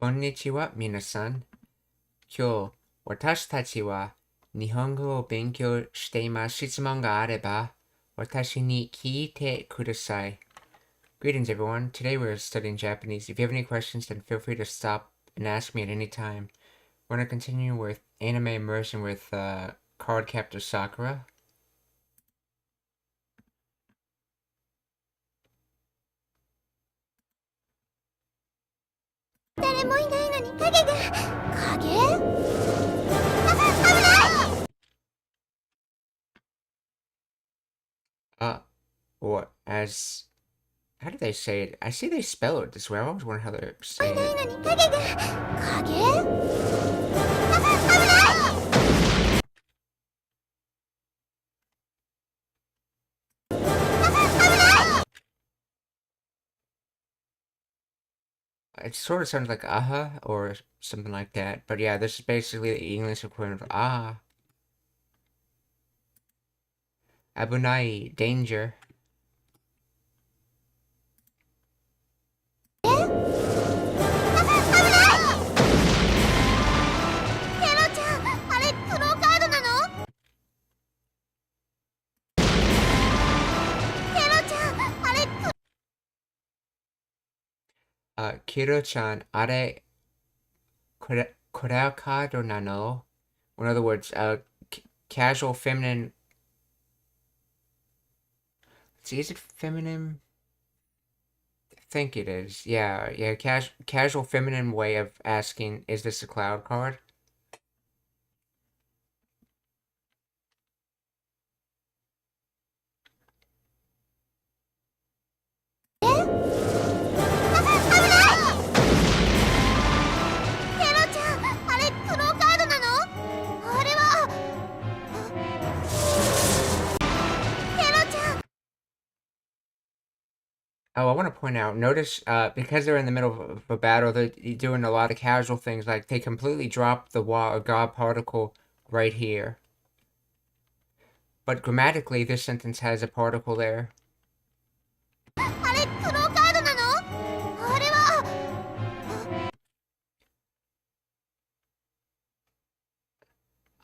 こんにちは、皆さん。今日、私たちは日本語を勉強しています。質問があれば、私に聞いてください。Greetings, everyone. Today we're studying Japanese. If you have any questions, then feel free to stop and ask me at any time. We're going to continue with anime immersion with Card Captor Sakura. 誰もいないのに影が。影？危ない！ Or as... How do they say it? I see they spell it this way. I always wonder how they say いない it. のに影が。影？危ないIt sort of sounds like aha or something like that. But yeah, this is basically the English equivalent of ah. Abunai, danger. ケロちゃん、あれプロカードなの？ケロちゃん、あれKiro-chan, are koreakado nano? In other words, casual feminine. See, is it feminine? I think it is. Yeah. Casual feminine way of asking, is this a cloud card? Oh, I want to point out, notice, because they're in the middle of a battle, they're doing a lot of casual things, like they completely drop the God particle right here. But grammatically, this sentence has a particle there.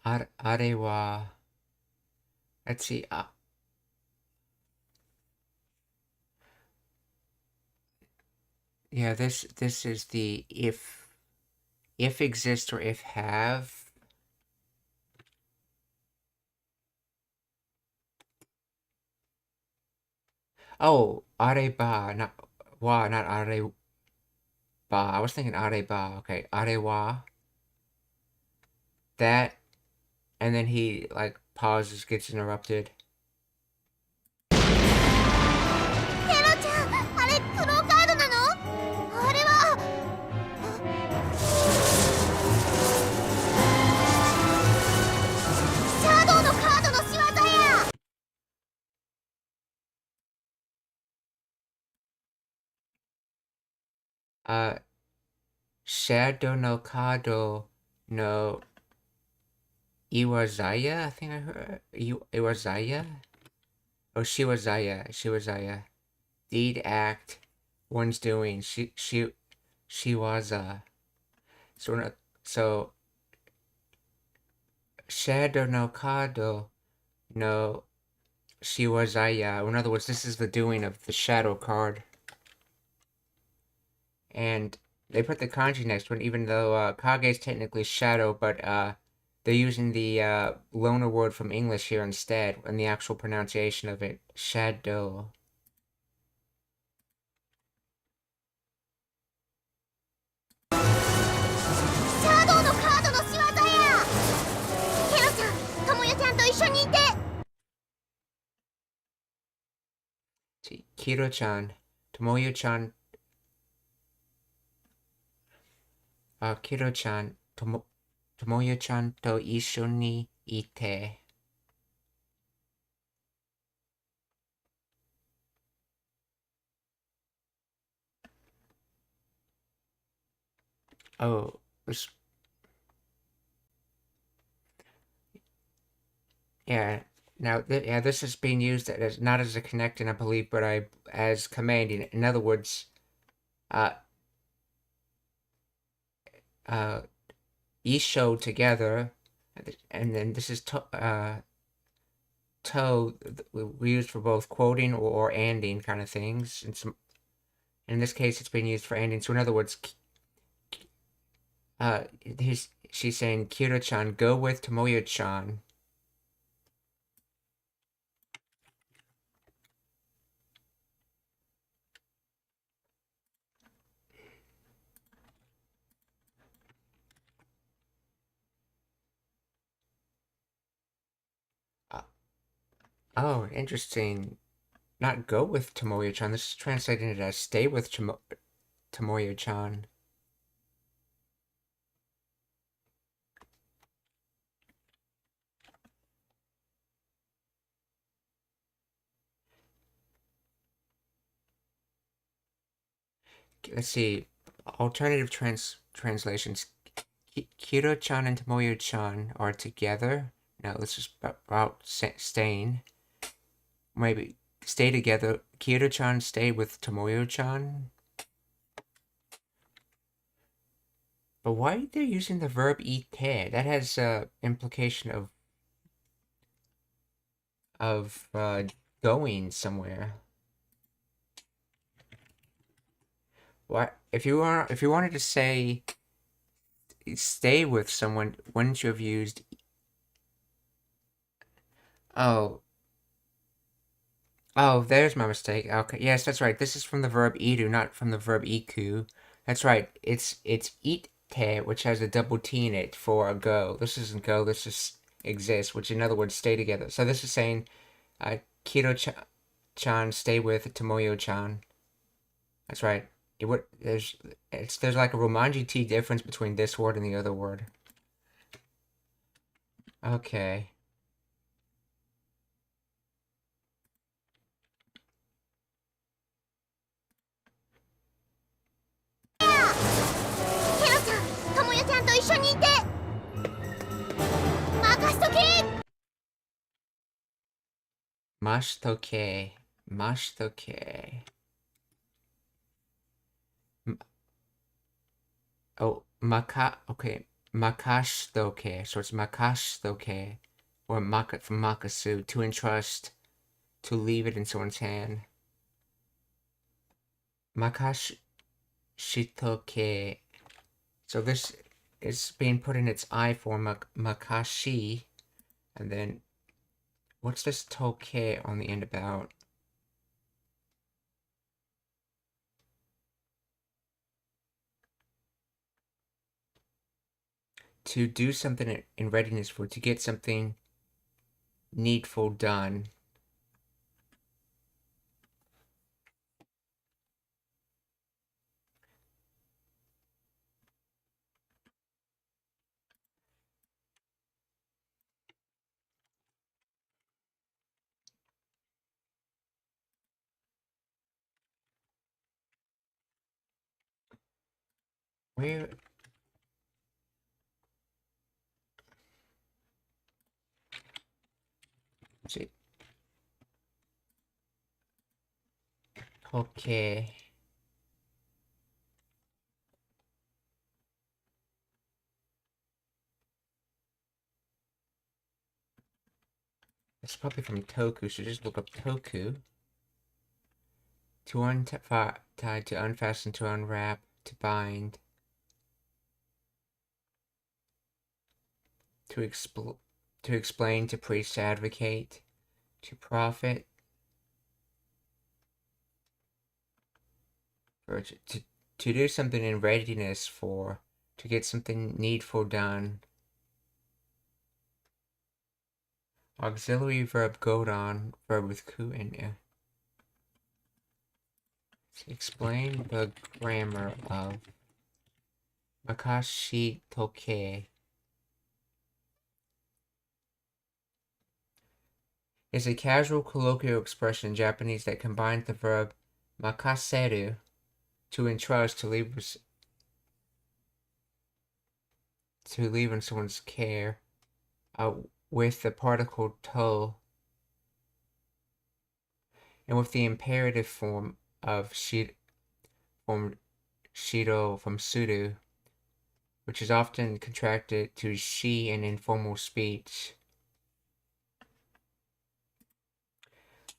Are wa... Let's see, yeah, this is the if exist or if have. Oh, areba, not wa, not areba. I was thinking areba. Okay, arewa. That, and then he like pauses, gets interrupted. Shadow no Kado no Iwazaya, I think I heard. Iwazaya? Oh, Shiwazaya. Deed, act, one's doing. She was, so, Shadow no Kado no Shiwazaya. In other words, this is the doing of the shadow card. And they put the kanji next one, even though Kage is technically shadow, but they're using the loaner word from English here instead, and the actual pronunciation of it, shadow. Kiro-chan, Tomoyo-chan, Kiro-chan, Tomoyo-chan to isho ni ite. Oh, this... Yeah, now, this is being used as not as a connecting, I believe, but as commanding. In other words, isho together, and then this is to we use for both quoting or anding kind of things. And in this case, it's being used for anding. So in other words, she's saying, Kiro-chan, go with Tomoyo-chan. Oh, interesting. Not go with Tomoyo-chan. This is translated as stay with Tomoyo-chan. Let's see. Alternative translations. Kiro-chan and Tomoyo-chan are together. Now this is about staying. Maybe stay together. Kiro-chan stay with Tomoyo-chan. But why are they using the verb ite? That has implication of going somewhere. Why if you wanted to say stay with someone, wouldn't you have used oh there's my mistake. Okay, yes, that's right. This is from the verb idu, not from the verb iku. That's right. It's ite, which has a double T in it for a go. This isn't go, this is exist, which in other words stay together. So this is saying Kiro-chan stay with Tomoyo-chan. That's right. There's like a Romanji T difference between this word and the other word. Okay. Mashitoke. Mashitoke. Oh, okay. Makashitoke. So it's makashitoke. Or from makasu. To entrust. To leave it in someone's hand. Makashitoke. So this is being put in its I form, makashi. And then, what's this toke on the end about? To do something in readiness for, to get something needful done. Where? Is it? Okay. It's probably from Toku, so just look up Toku. To untie, to unfasten, to unwrap, to bind. To explain, to preach, to advocate, to profit, or to do something in readiness for, to get something needful done. Auxiliary verb godon, verb with ku in it. To explain the grammar of Makashi Toke. Is a casual colloquial expression in Japanese that combines the verb makaseru, to entrust, to leave in someone's care, with the particle to, and with the imperative form of shiro from sudo, which is often contracted to she in informal speech.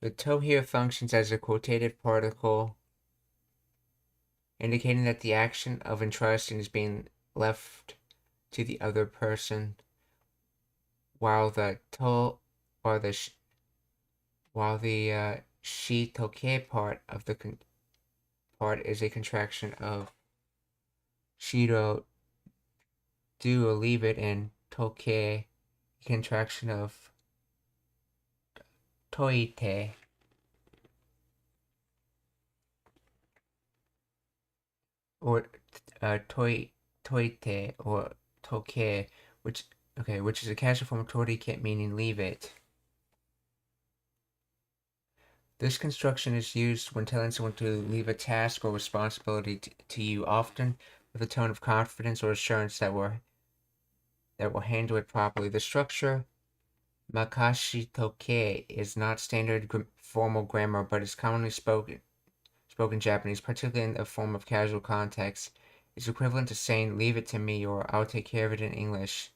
The to here functions as a quotative particle, indicating that the action of entrusting is being left to the other person, while the to or the she toke part of the part is a contraction of shiro, do or leave it, and toke, contraction of toite. Or toite or toke, which is a casual form of torike, meaning leave it. This construction is used when telling someone to leave a task or responsibility to you, often with a tone of confidence or assurance that will handle it properly. The structure makashi toke is not standard formal grammar, but is commonly spoken Japanese, particularly in the form of casual context, is equivalent to saying leave it to me or I'll take care of it in English.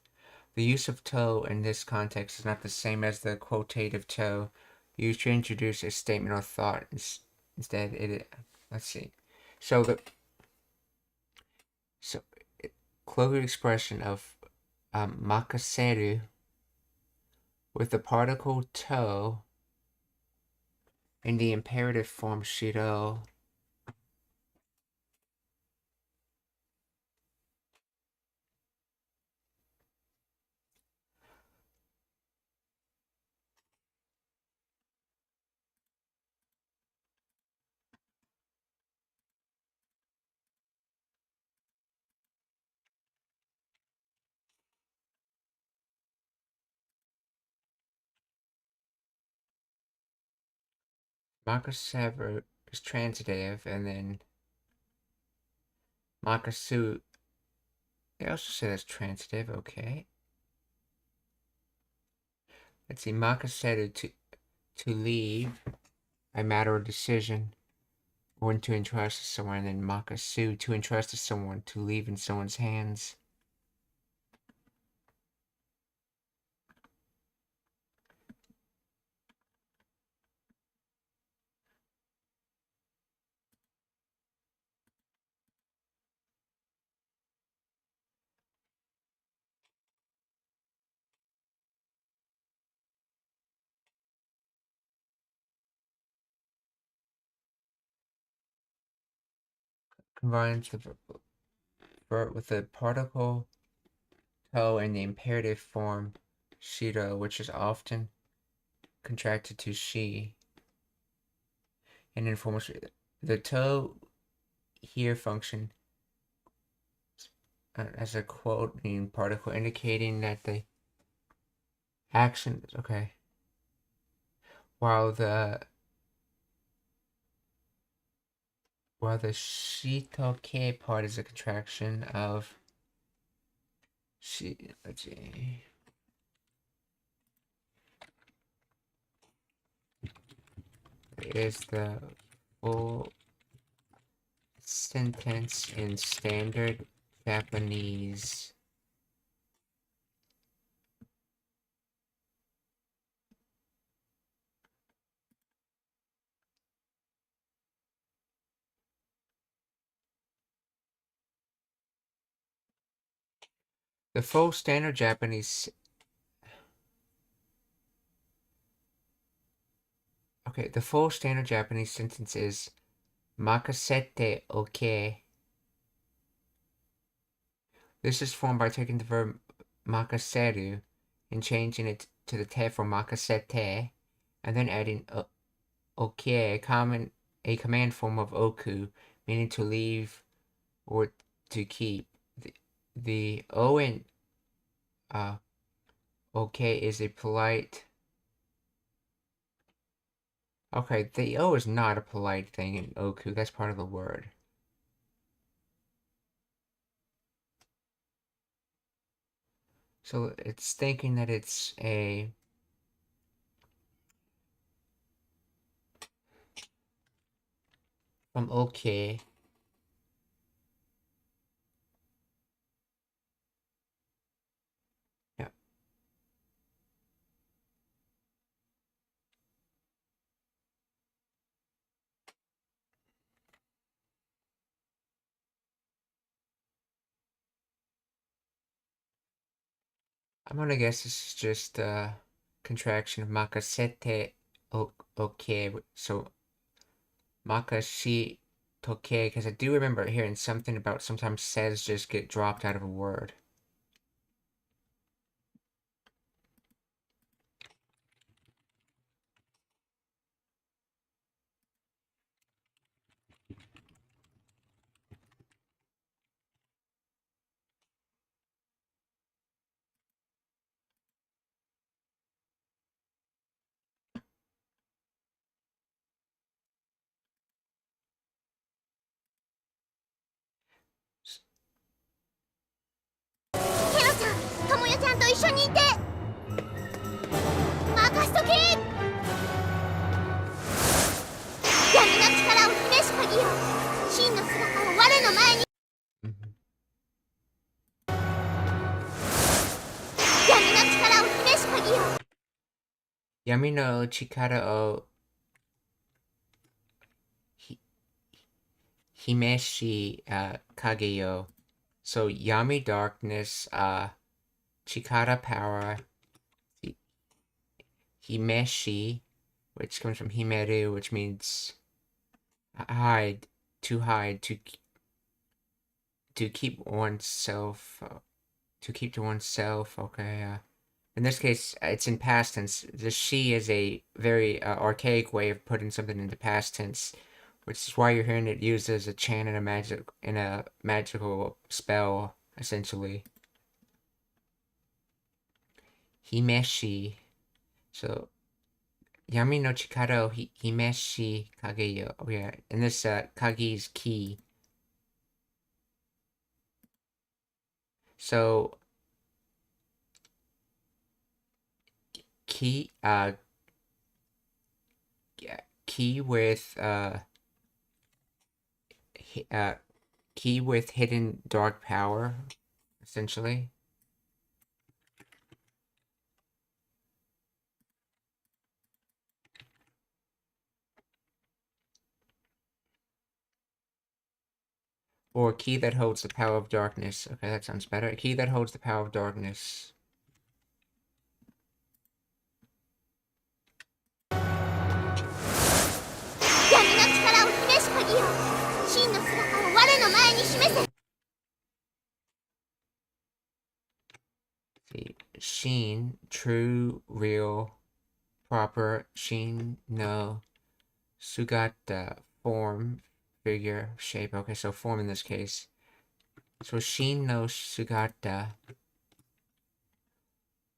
The use of to in this context is not the same as the quotative to used to introduce a statement or thought. Instead, let's see. So closer expression of makaseru with the particle to in the imperative form shiro. Makaseru is transitive, and then makasu, they also say that's transitive, okay. Let's see, makaseru, to leave a matter or decision, or to entrust to someone, and then makasu, to entrust to someone, to leave in someone's hands. Combines the verb with the particle to in the imperative form shiro, which is often contracted to she. And informal, the to here function as a quoting particle, indicating that the action, okay, while the shitoke part is a contraction of let's see. Is the full sentence in standard Japanese. The full standard Japanese. Okay, the full standard Japanese sentence is makasete oke. This is formed by taking the verb makaseru and changing it to the te for makasete, and then adding oke, a command form of oku, meaning to leave or to keep. The o in oke is a polite. Okay, the O is not a polite thing in oku. That's part of the word. So it's thinking that it's a from okay. I'm gonna guess this is just a contraction of makasete oke. So makashi toke, because I do remember hearing something about sometimes says just get dropped out of a word. Yami no chikara o himeshi kageyo. So Yami darkness, chikara power, himeshi, which comes from himeru, which means hide, to keep oneself, to keep to oneself. Okay. In this case, it's in past tense. The she is a very archaic way of putting something into past tense, which is why you're hearing it used as a chant in a magical spell, essentially. Himeshi. So Yami no chikara himeshi kageyo. Oh yeah, and this kage is key. So key with key with hidden dark power, essentially. Or key that holds the power of darkness. Okay, that sounds better. A key that holds the power of darkness. See, Shin, true, real, proper. Shin no Sugata, form, figure, shape. Okay, so form in this case. So Shin no Sugata.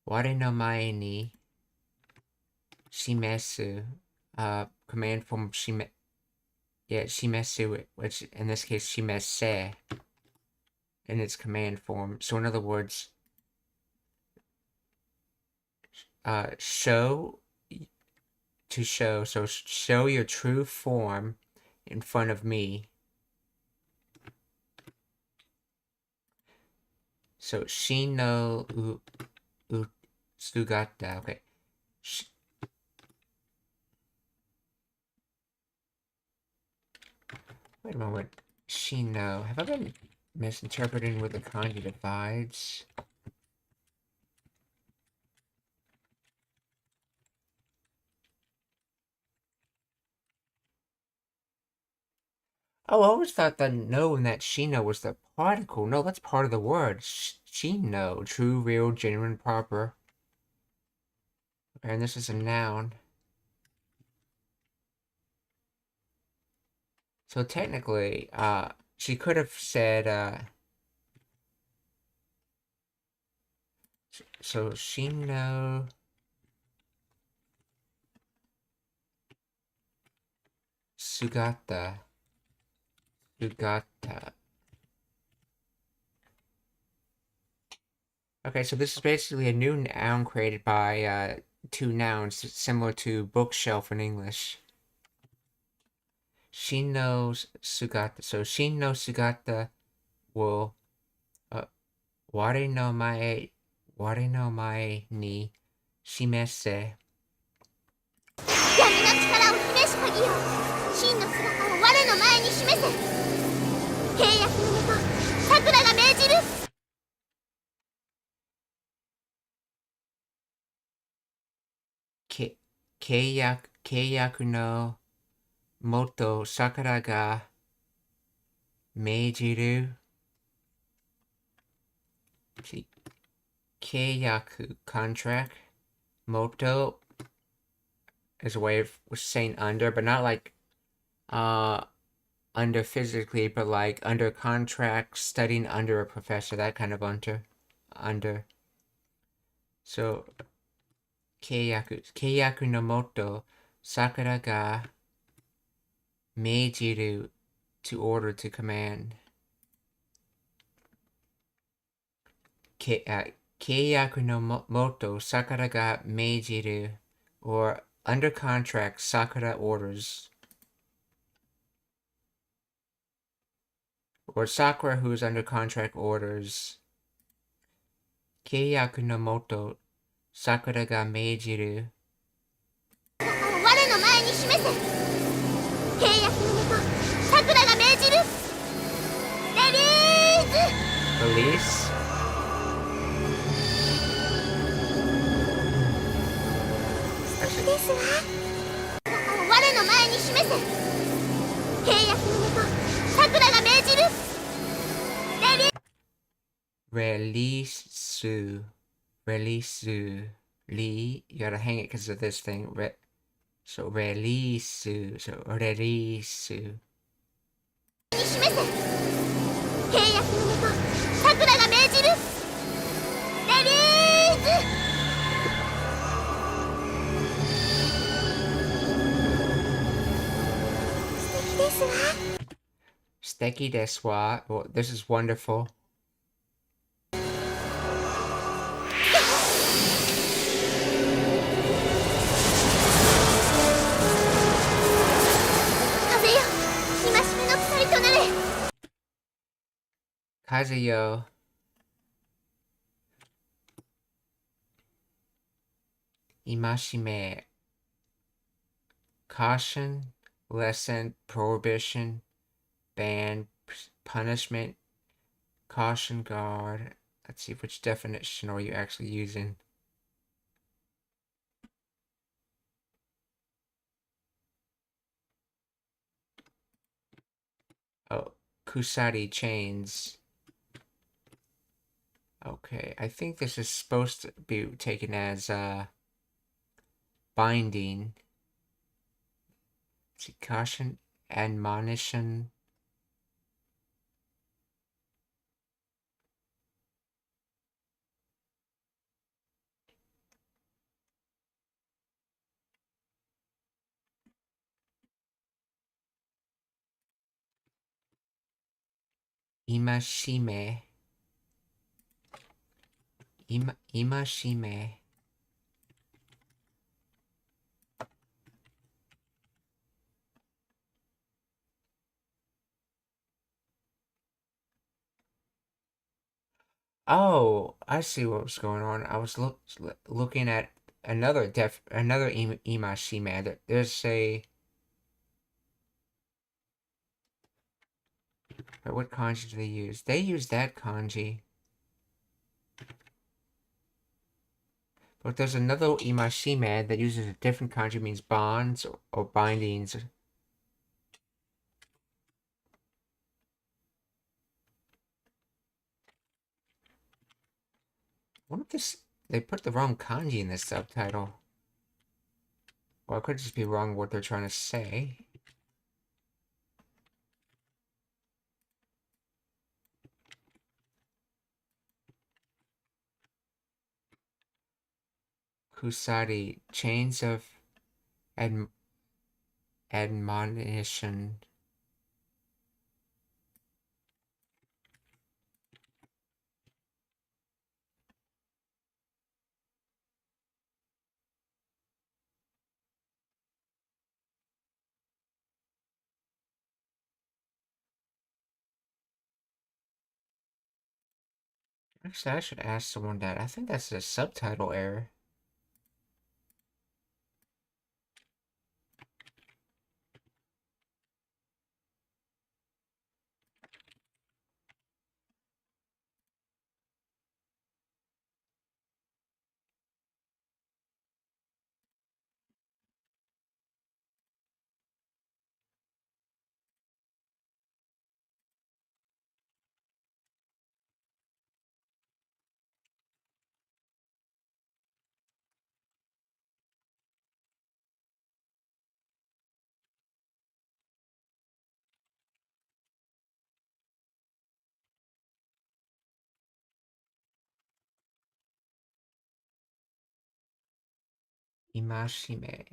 Ware no mae ni shimesu. Command form shimesu, which in this case shimese in its command form. So in other words, show, to show. So show your true form in front of me. So Shin no Sugata. Okay. Wait a moment. Shin no. Have I been misinterpreting with the kanji divides? Oh, I always thought that no and that shino was the particle. No, that's part of the word. Shino. True, real, genuine, proper. Okay, and this is a noun. So technically, she could have said, so shino Sugata. Okay, so this is basically a new noun created by two nouns, similar to bookshelf in English. Shin no Sugata. So Shin no Sugata will ware no mae ni shimese. 闇の力を示す鍵よ、真の姿を我の前に示せ。契約のもと、さくらが命じる。契約の元さくらが命じる契約 contract moto is a way of saying under, but not like under physically, but like under contract, studying under a professor, that kind of under. So 契約の元さくらが命じる to order to command. 契約の元さくらが命じる or under contract Sakura orders, or Sakura who is under contract orders. 契約の元さくらが命じる我の前に示せ。契約のもとさくらが命じる。レリーズ。 release. ですわ。我の前に示せ。契約のもとさくらが命じる。Release. You gotta hang it because of this thing. So release. So release. に示せ。契約のもとさくらが命じる。レリーズ。素敵ですわ。 Well, this is wonderful. 風よ、今しめの鎖となれ。風よ、今しめ caution, lesson, prohibition, ban, punishment, caution guard. Let's see which definition are you actually using. Oh, kusari chains. Okay, I think this is supposed to be taken as binding. Let's see, caution, admonition. Imashime. Imashime. Oh, I see what was going on. I was looking at another imashime. There's a what kanji do they use? They use that kanji. But there's another imashime that uses a different kanji, means bonds or bindings. What if this? They put the wrong kanji in this subtitle. Or it could just be wrong what they're trying to say. Kusari, chains of admonition. Actually, I should ask someone that. I think that's a subtitle error. Imashime.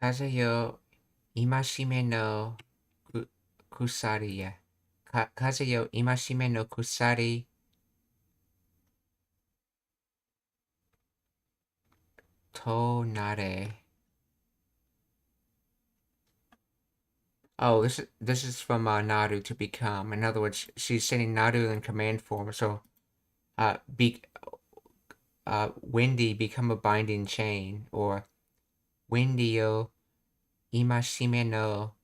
Kaze yo imashime no kusari ya. Kaze yo imashime no kusari to nare. Oh, this is from Naru to become. In other words, she's sending Naru in command form. So, Wendy become a binding chain, or Wendy yo imashime no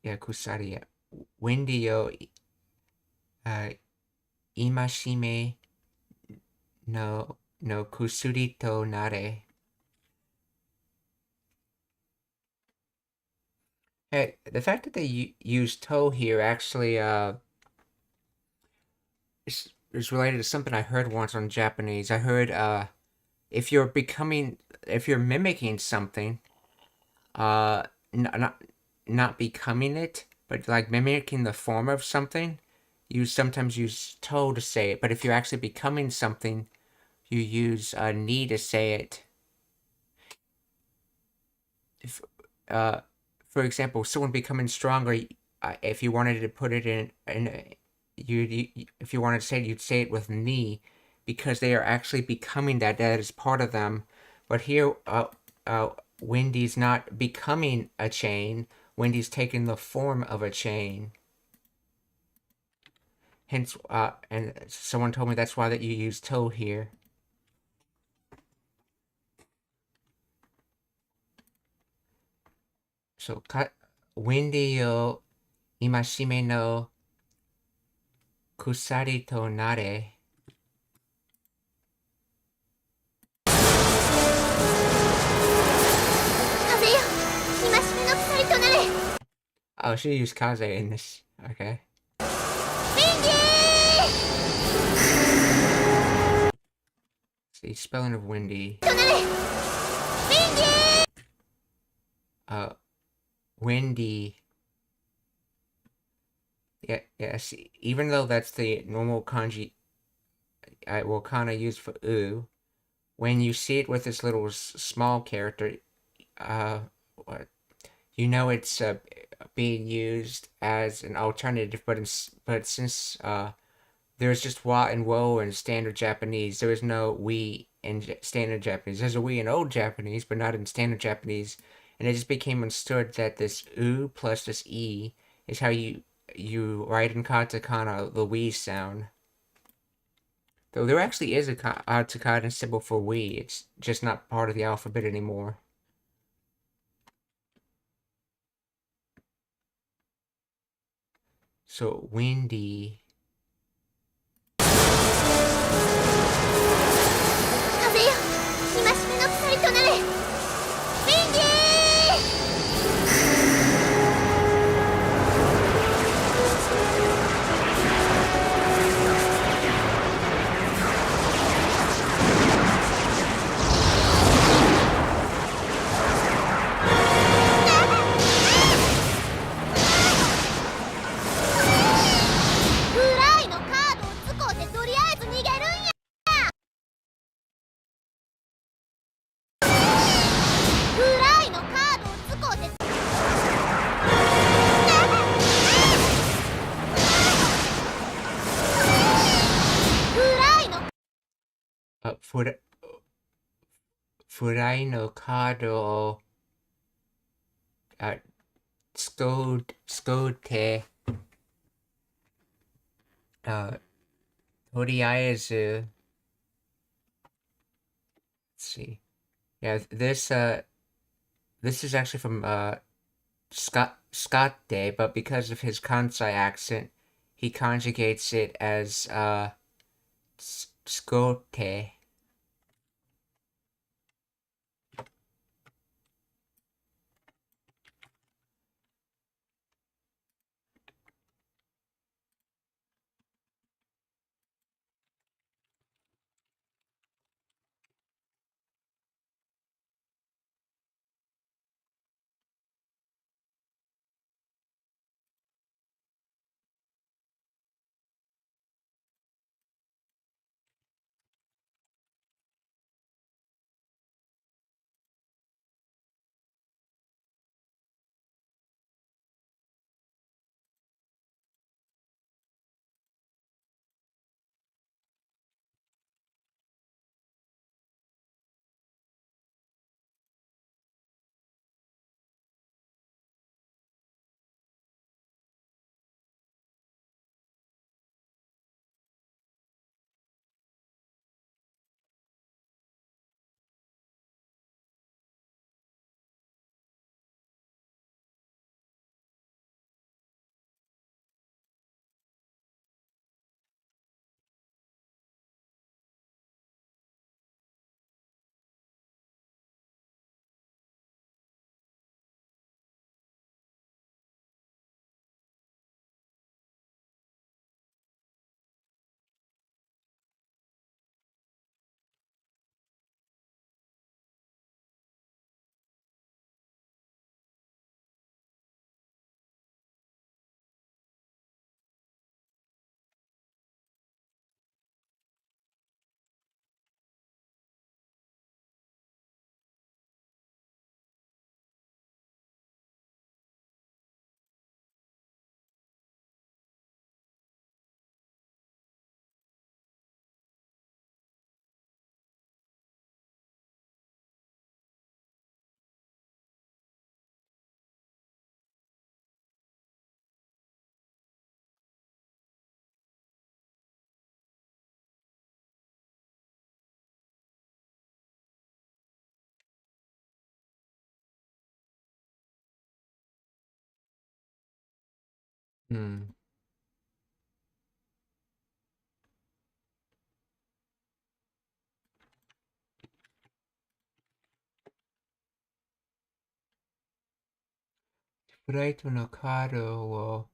kusari. Wendy yo imashime no kusuri to nare. Hey, the fact that they use to here actually is related to something I heard once on Japanese. I heard if you're mimicking something, not becoming it, but like mimicking the form of something, you sometimes use to say it. But if you're actually becoming something, you use ni to say it. If for example, someone becoming stronger, if you wanted to put it you if you wanted to say it, you'd say it with ni, because they are actually becoming that is part of them. But here, Wendy's not becoming a chain. Wendy's taking the form of a chain. Hence, and someone told me that's why that you use to here. So, Wendy yo imashime no kusari to nare. Oh, she used kaze in this. Okay. See, spelling of windy. Windy. Yes. Even though that's the normal kanji I will kind of use for oo, when you see it with this little small character, you know it's being used as an alternative. But since there's just wa and wo in standard Japanese, there is no we in standard Japanese. There's a we in old Japanese, but not in standard Japanese. And it just became understood that this oo plus this e is how you write in katakana the we sound. Though there actually is a katakana symbol for we, it's just not part of the alphabet anymore. So windy. Furai no cardを使ってとりあえず let's see. Yeah, this is actually from Scotte, but because of his Kansai accent, he conjugates it as Scote. Hmm. Furaito no kado wo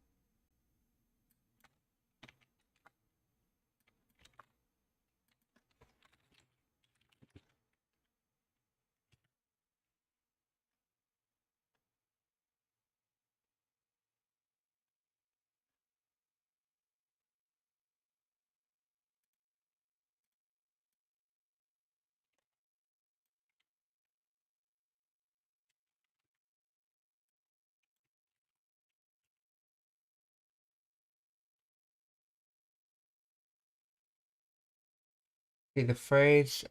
See, the phrase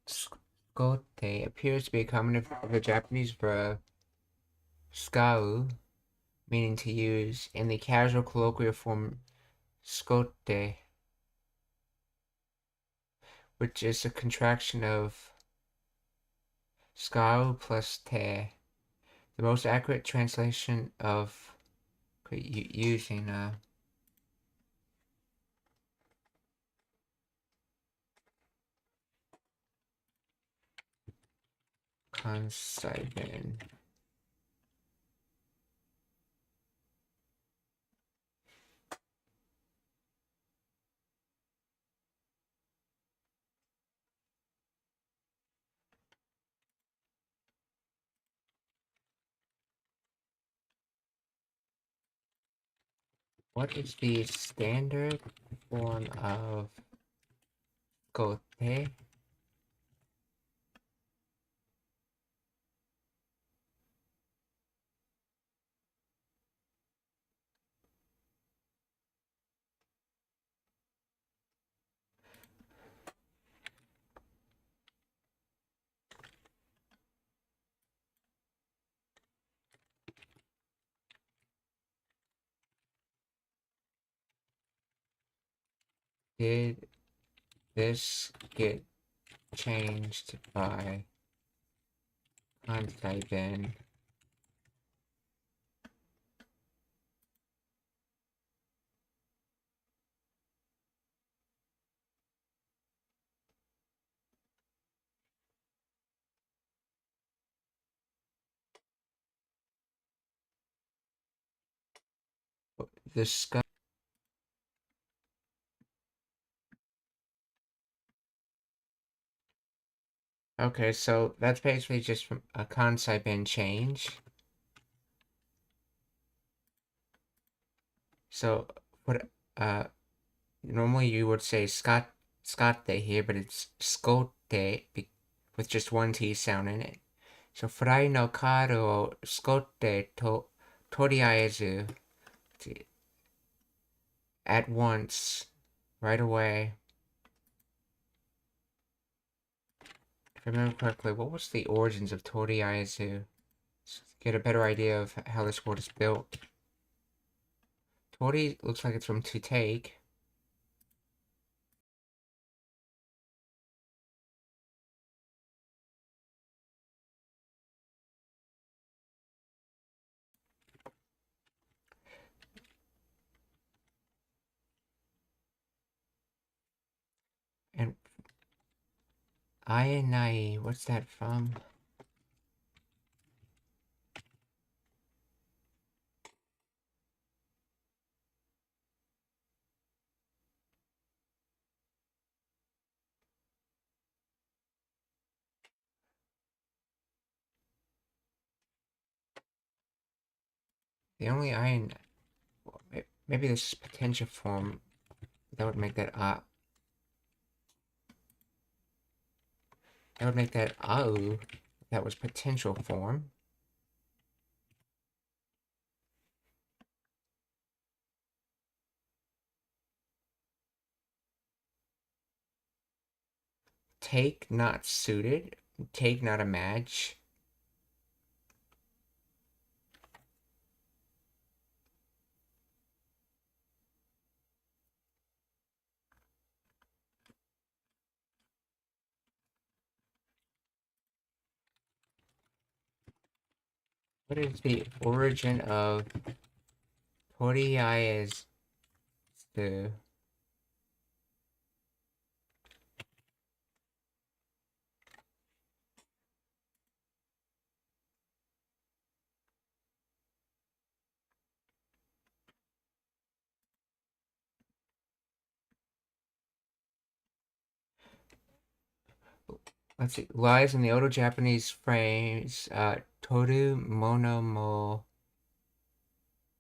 "skote" appears to be a combination of the Japanese verb "skau," meaning to use, and the casual colloquial form "skote," which is a contraction of "skau" plus "te." The most accurate translation of using Kansai-ben. What is the standard form of gote? Did this get changed by Kansai-ben? The sky. Okay, so that's basically just from a Kansai-ben change. So what normally you would say Scott here, but it's Scote with just one T sound in it. So Furai no kado o Scote to toriaezu at once, right away. If I remember correctly, what was the origins of toriaezu? Let's get a better idea of how this word is built. Tori looks like it's from to take. And Ayanai, what's that from? The only Ayan, maybe this potential form that would make that au. That was potential form. Take not suited. Take not a match. What is the origin of Toriaezu. Let's see. Lies in the Old Japanese phrase toru mono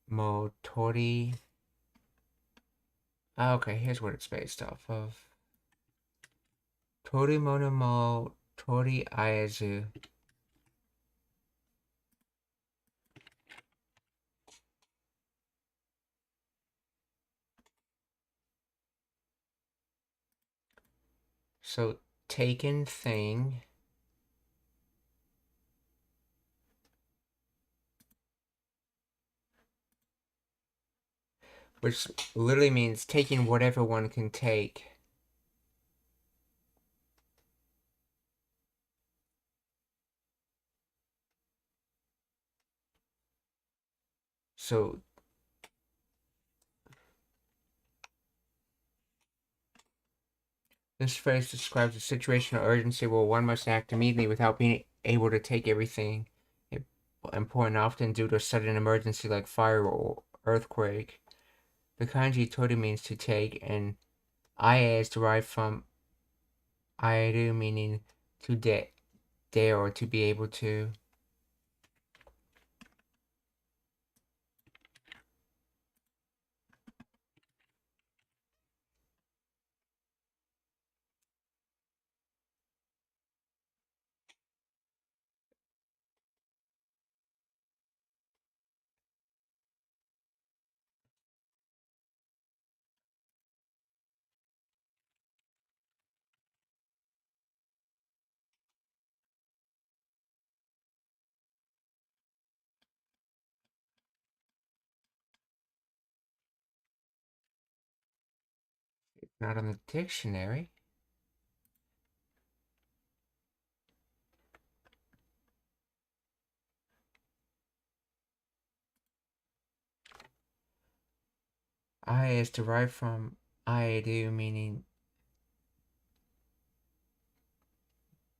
mo tori. Oh, okay, here's what it's based off of. Toru mono mo tori aezu. So, taken thing. Which literally means taking whatever one can take. So, this phrase describes a situation of urgency where one must act immediately without being able to take everything important, often due to a sudden emergency like fire or earthquake. The kanji tori means to take, and ae is derived from aeru, meaning to dare or to be able to. Not on the dictionary. Ae is derived from aeru, meaning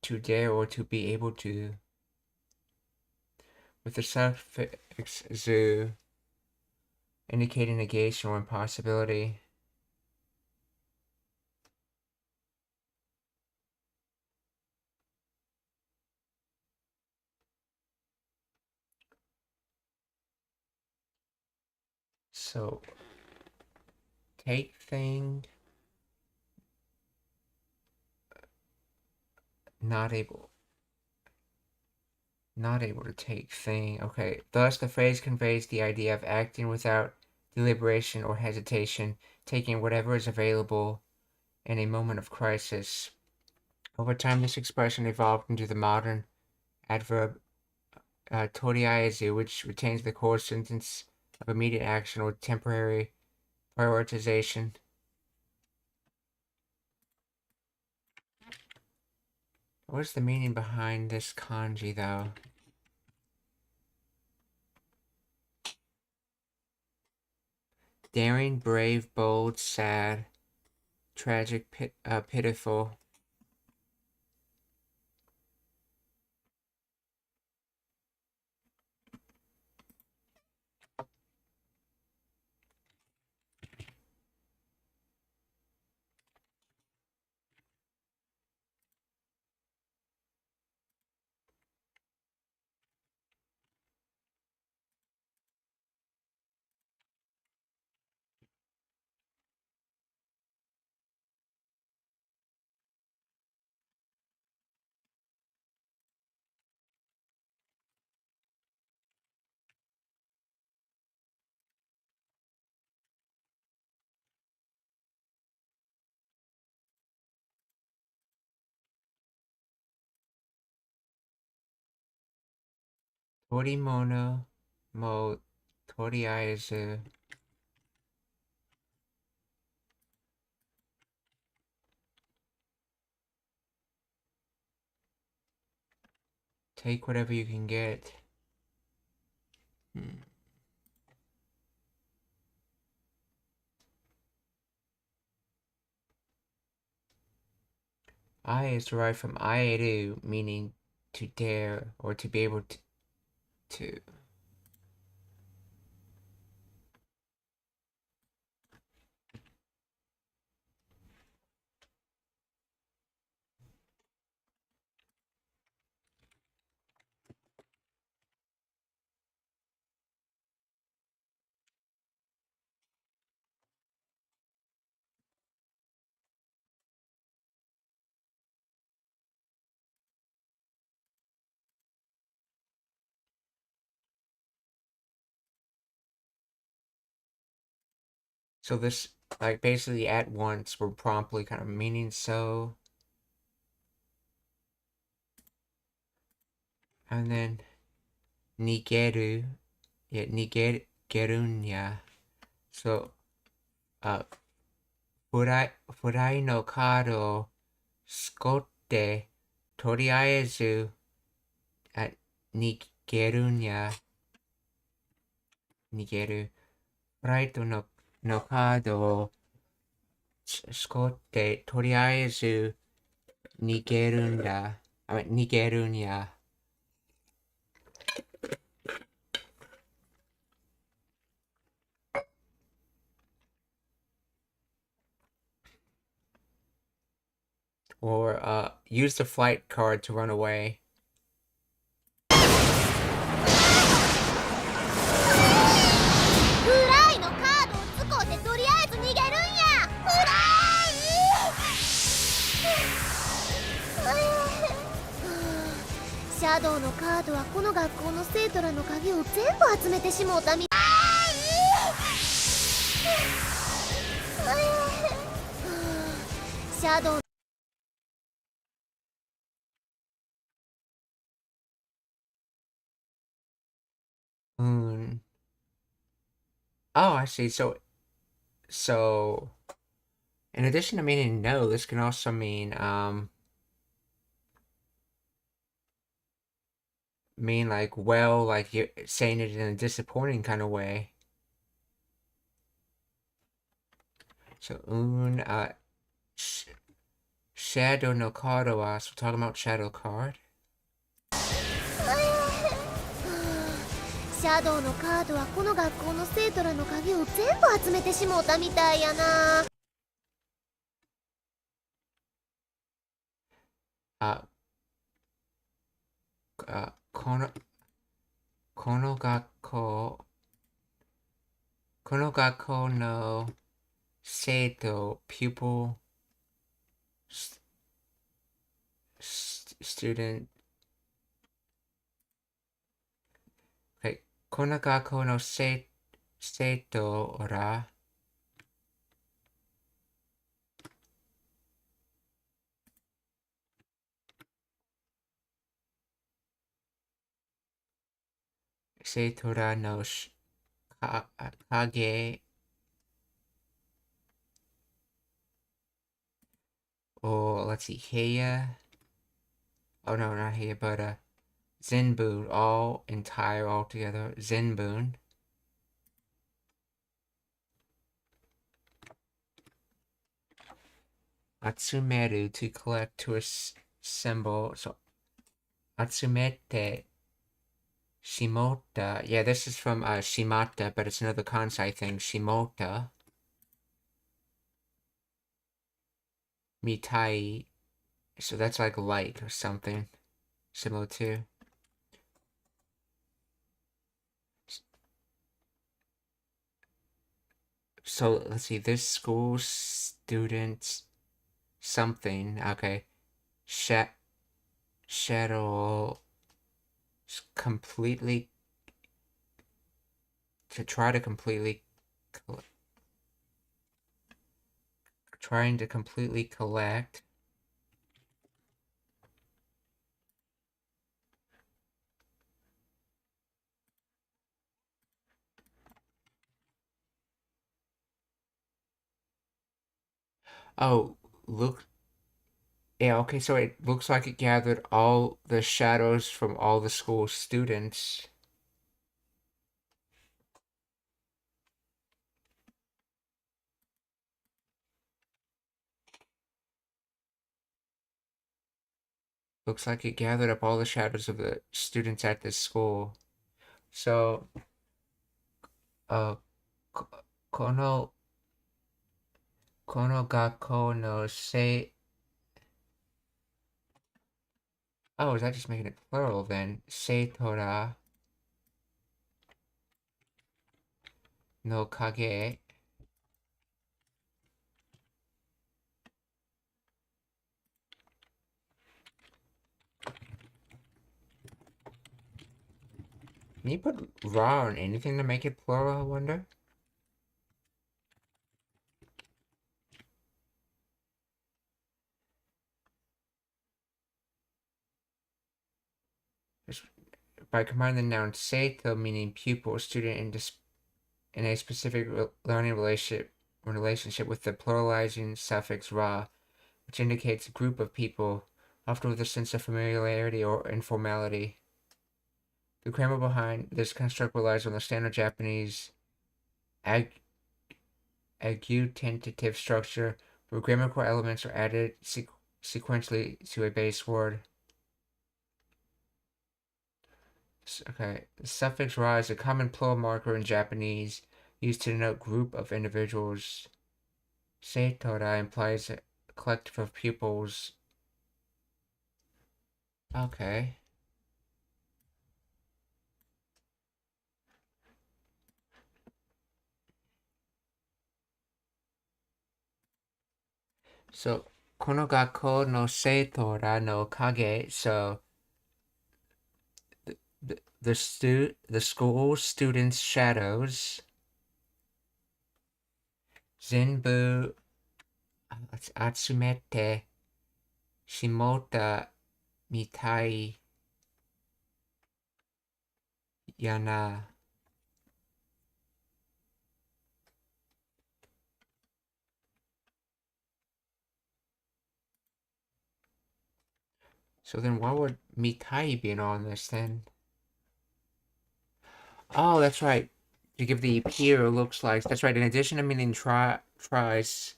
to dare or to be able to, with the suffix zu indicating negation or impossibility. So, take thing, not able to take thing. Okay, thus the phrase conveys the idea of acting without deliberation or hesitation, taking whatever is available in a moment of crisis. Over time, this expression evolved into the modern adverb toriaizu, which retains the core sentence of immediate action or temporary prioritization. What's the meaning behind this kanji, though? Daring, brave, bold, sad, tragic, pitiful. Torimono mo toriaizu. Take whatever you can get. I is derived from aeru, meaning to dare or to be able to. So this, like, basically at once, we're promptly kind of meaning so. And then nigeru, yeah, nigerunya. So, furai no cardを使ってとりあえず逃げる。フライトのカードを使ってとりあえず逃げるんや。Or use the flight card to run away. フライのカードを使うてとりあえず逃げるんや。フライシャドウのカードはこの学校の生徒らの鍵を全部集めてしもうたみたい。シャドウOh, I see. So, in addition to meaning no, this can also mean like, well, like you're saying it in a disappointing kind of way. So shadow no card wa. So talking about shadow card. シャドウのカードはこの学校の生徒らの鍵を全部集めてしもうたみたいやな。この学校の生徒 pupil student この学校の生徒ら生徒らの影or let's see, Heya. Oh no, not Heya, but Zenbun, all entire altogether. Zenbun. Atsumeru, to collect, to assemble. So Atsumete Shimota. Yeah, this is from Shimata, but it's another Kansai thing. Shimota. Mitai. So that's like light or something similar to. So let's see, this school student something. Okay. Shadow completely to try to completely trying to completely collect oh look yeah, okay, so it looks like it gathered all the shadows from all the school students. looks like it gathered up all the shadows of the students at this school. So, ko- kono kono gakko no se. Oh, is that just making it plural then? Seitora no kage. Can you put ra on anything to make it plural, I wonder? By combining the noun seito, meaning pupil, student, in a specific learning relationship with the pluralizing suffix ra, which indicates a group of people, often with a sense of familiarity or informality. The grammar behind this construct relies on the standard Japanese agglutentative structure, where grammatical elements are added sequentially to a base word. Okay, the suffix ra is a common plural marker in Japanese, used to denote group of individuals. Seitora implies a collective of pupils. Okay. So, kono gakko no seitora no kage, so the school students' shadows, zenbu atsumete shimota mitai yana. So then why would mitai be on this then? Oh, that's right. To give the appear looks like. That's right. In addition to meaning tries,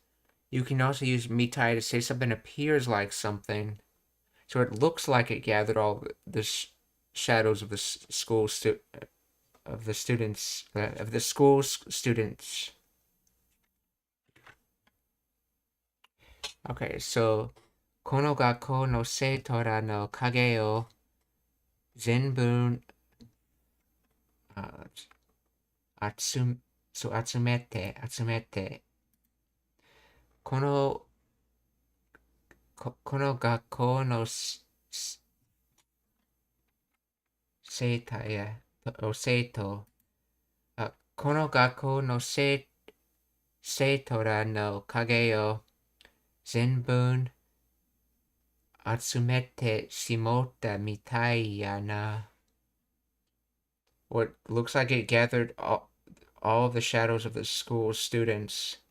you can also use mitai to say something appears like something. So it looks like it gathered all the shadows of the of the students of the school's students. Okay, so kono gakko no seitora no kage o zenbu uh, atsumete この学校の生徒や生徒この学校の生徒らの影を全部集めてしもったみたいやな。What looks like it gathered all of the shadows of the school students.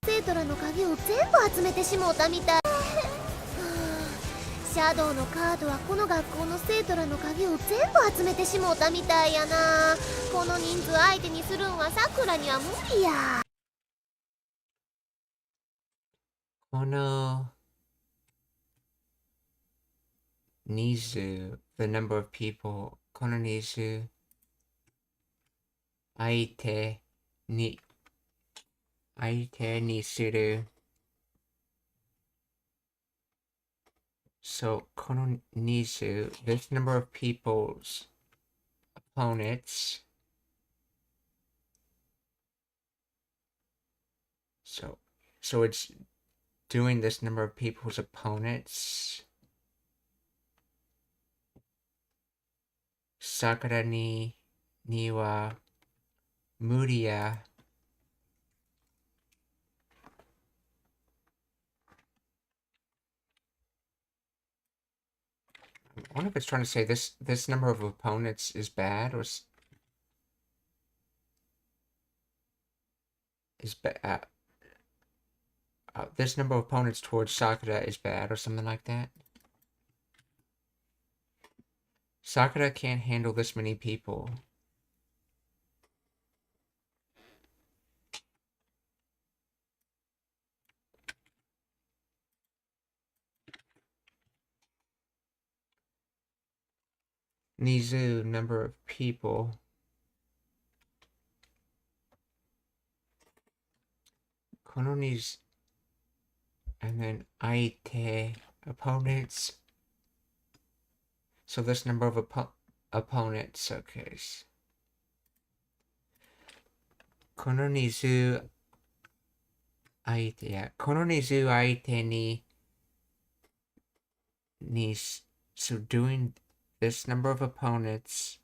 生徒らの影を全部集めてしもうたみたい。シャドウのカードはこの学校の生徒らの影を全部集めてしもうたみたいやな。この人数相手にするんはさくらには無理や。この人数 the number of people この人数相手にする So, この人数 this number of people's opponents. So it's doing this number of people's opponents. Sakura ni wa Muria. I wonder if it's trying to say this number of opponents is bad or is bad. This number of opponents towards Sakura is bad or something like that. Sakura can't handle this many people. Nizu, number of people. Kononi's, and then aite, opponents. So this number of opponents, okay. Kononizu aite, yeah. Kononizu aite ni, so doing this number of opponents.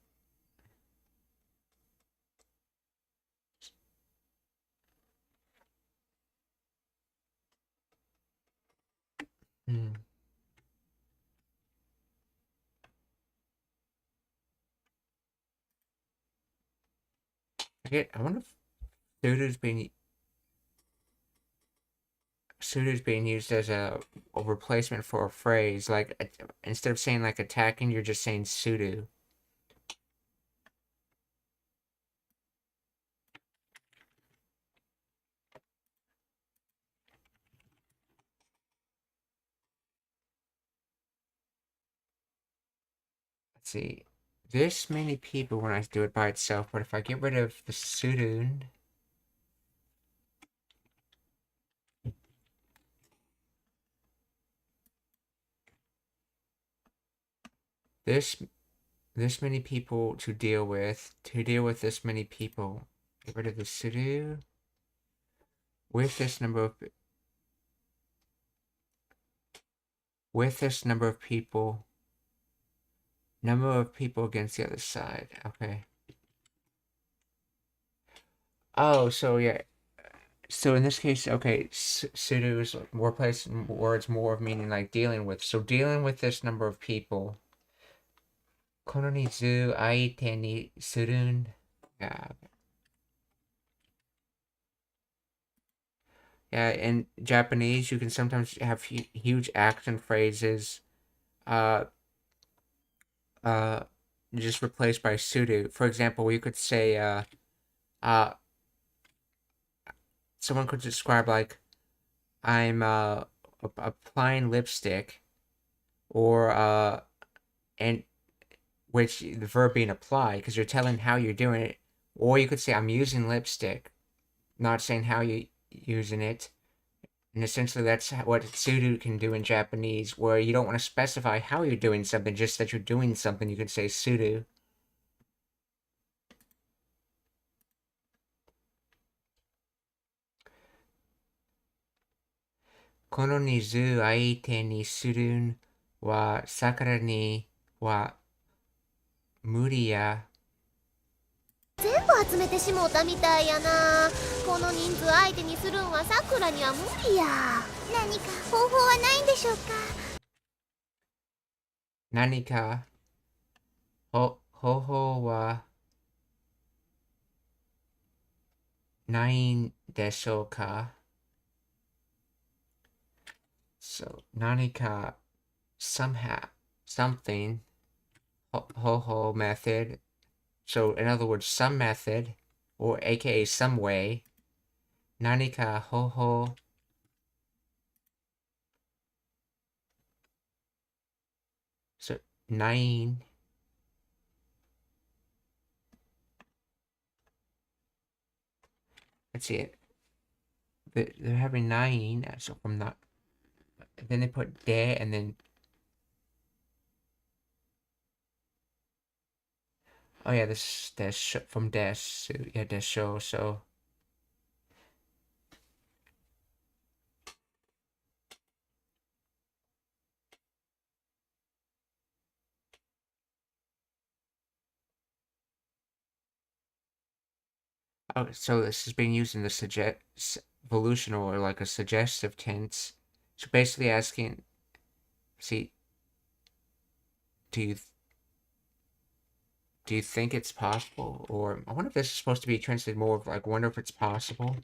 I wonder if sudo's being used as a replacement for a phrase. Like, instead of saying like attacking, you're just saying sudo. Let's see. This many people when I do it by itself, but if I get rid of the sudo, this many people to deal with this many people. Get rid of the sudo with this number of people. Number of people against the other side. Okay. Oh, so yeah. So in this case, okay, sudo is more placing words more of meaning like dealing with. So dealing with this number of people. Kono ni zu aite ni surun. Yeah. Yeah, in Japanese, you can sometimes have huge action phrases. Just replaced by sudo. For example, you could say, someone could describe like, I'm applying lipstick, or and which the verb being apply, because you're telling how you're doing it. Or you could say I'm using lipstick, not saying how you're using it. And essentially that's what sudo can do in Japanese, where you don't want to specify how you're doing something, just that you're doing something. You could say sudo. Kono ni zu aite ni surun wa sakura ni wa無理や。全部集めてしもうたみたいやな。この人数相手にするんはさくらには無理や。何か方法はないんでしょうか。何か方法はないんでしょうか。So 何か somehow something 方法 method. So in other words, some method, or aka some way. 何か方法 So 9. Let's see it. They're having 9, so from that. Then they put de and then. Oh yeah, this dash from dash. So yeah, dash show. So oh, so this is being used in the evolutional, or like a suggestive tense. So basically asking, see, do you think it's possible? Or I wonder if this is supposed to be translated more of like, wonder if it's possible.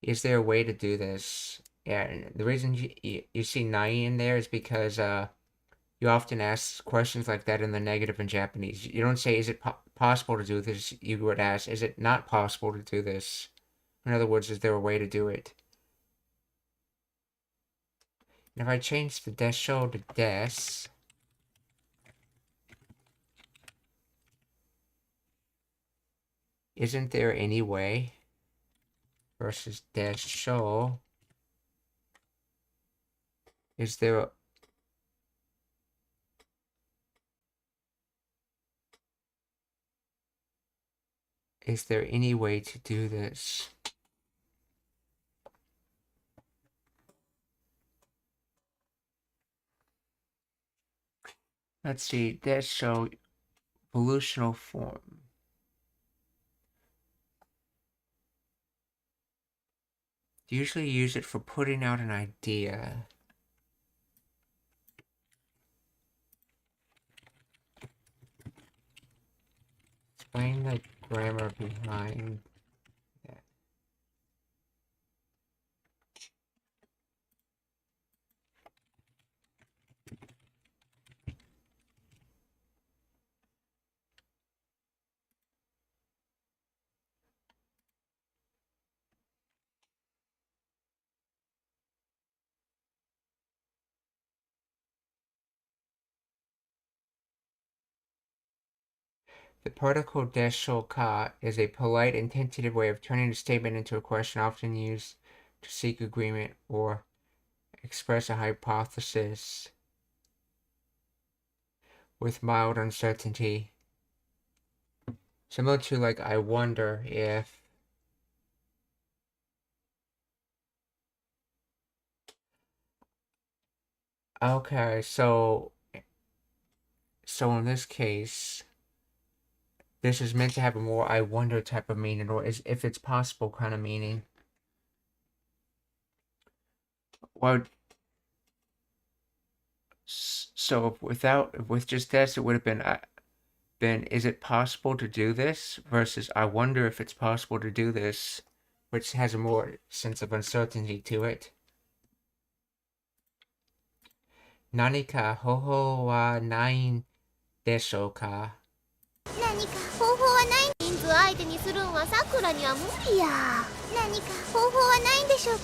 Is there a way to do this? Yeah, and the reason you see nai in there is because you often ask questions like that in the negative in Japanese. You don't say, is it possible to do this? You would ask, is it not possible to do this? In other words, is there a way to do it? And if I change the desho to des, isn't there any way versus desho? Is there any way to do this? Let's see, desho evolutional form. Usually use it for putting out an idea. Explain the grammar behind that. The particle desho ka is a polite and tentative way of turning a statement into a question, often used to seek agreement or express a hypothesis with mild uncertainty. Similar to like, I wonder if. Okay, so in this case, this is meant to have a more I wonder type of meaning, or is if it's possible kind of meaning. Well, so with just this, it would have been is it possible to do this versus I wonder if it's possible to do this, which has a more sense of uncertainty to it. Nani ka hoho wa nai desho ka? 何か方法はない人数相手にするんはさくらには無理や。何か方法はないんでしょうか。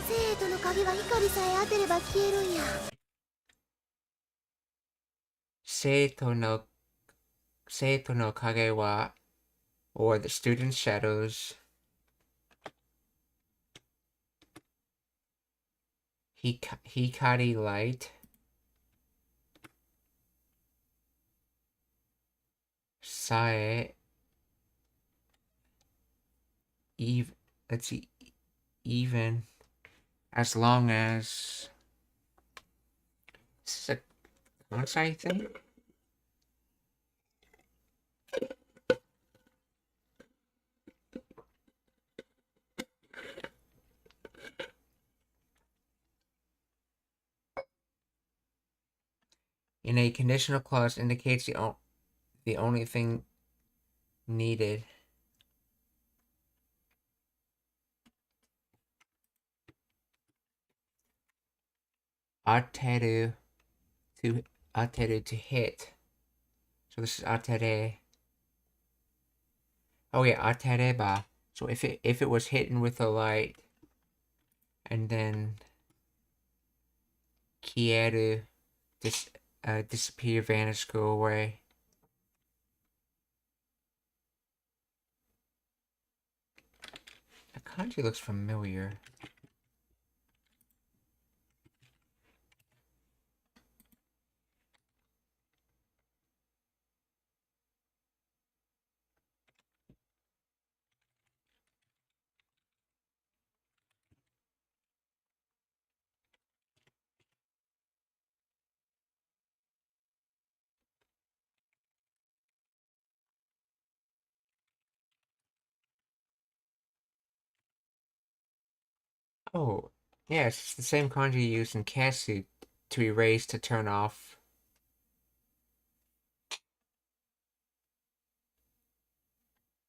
生徒の影は光さえ当てれば消えるんや。生徒の影は or the student's shadows, hikari light, sae, let's see, even as long as this is a Kansai thing. In a conditional clause indicates the only thing needed. Ateru to hit. So this is atere. Oh yeah, atereba. So if it was hitting with a light, and then kieru, disappear, vanish, go away. That kanji looks familiar. Oh, yes, it's the same kanji used in Kasu to erase, to turn off.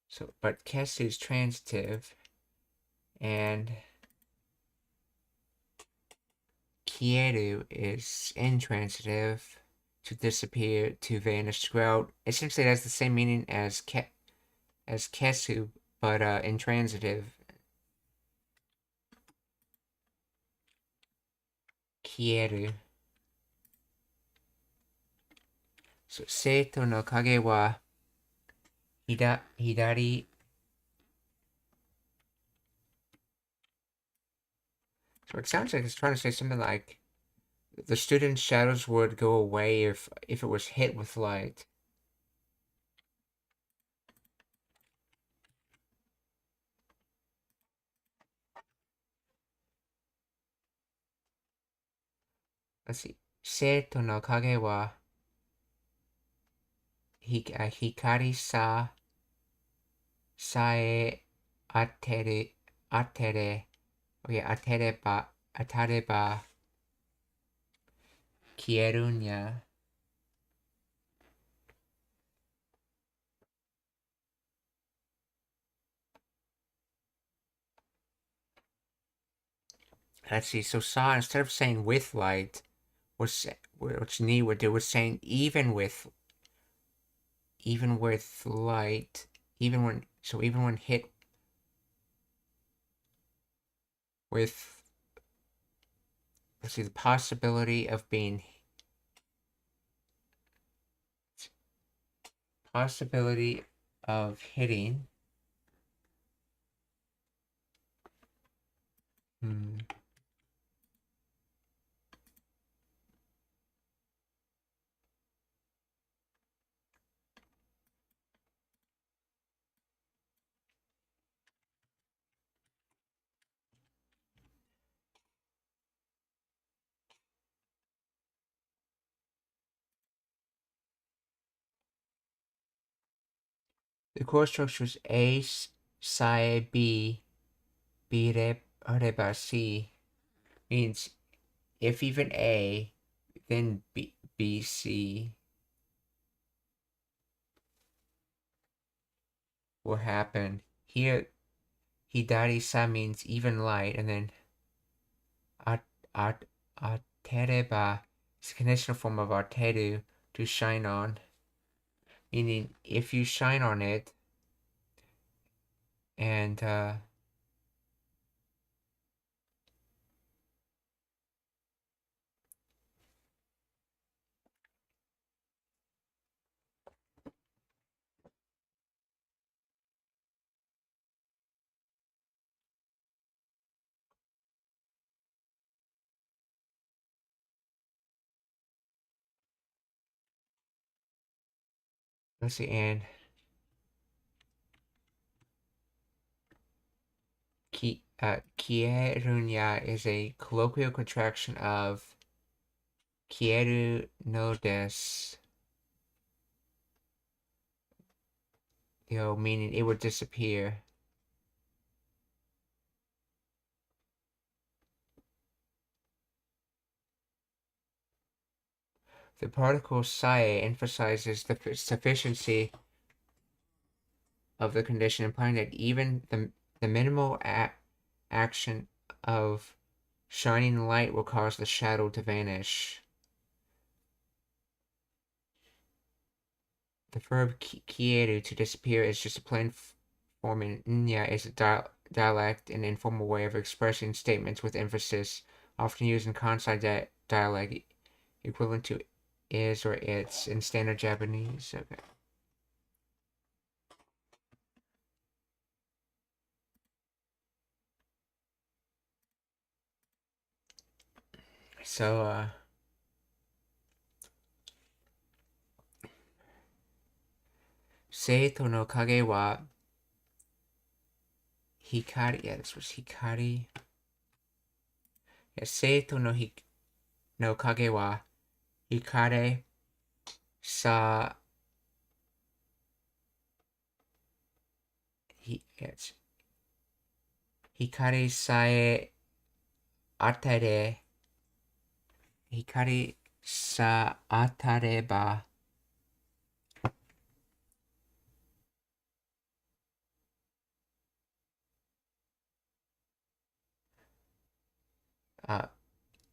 So, but Kasu is transitive, and kieru is intransitive, to disappear, to vanish, to go out. Essentially, it has the same meaning as kesu, but intransitive. 消える。生徒の影は左。So it sounds like it's trying to say something like the student's shadows would go away if it was hit with light. Let's see. 生徒の影は光さえ当てれば消えるんや。Let's see. So saw, instead of saying with light, which Ni would do, was saying even with light, even when hit with, let's see, the possibility of hitting. The chord structure is A, Psi, B, Reba, C. Means if even A, then B, C will happen. Here, Hidari Sa means even light, and then Atereba is a conditional form of Ateru, to shine on. Meaning, if you shine on it, and let's see, and Kierunya is a colloquial contraction of Kieru no des, meaning it would disappear. The particle sae emphasizes the sufficiency of the condition, implying that even the minimal action of shining light will cause the shadow to vanish. The verb kieru, to disappear, is just a plain form, and nya is a dialect and informal way of expressing statements with emphasis, often used in Kansai dialect, equivalent to is or it's in standard Japanese. Okay. So, Seito no kage wa hikari. Yeah, this was hikari. Yeah, Seito no kage wa hikare sa. Yes. Hikari sae atare. Hikari sa atareba.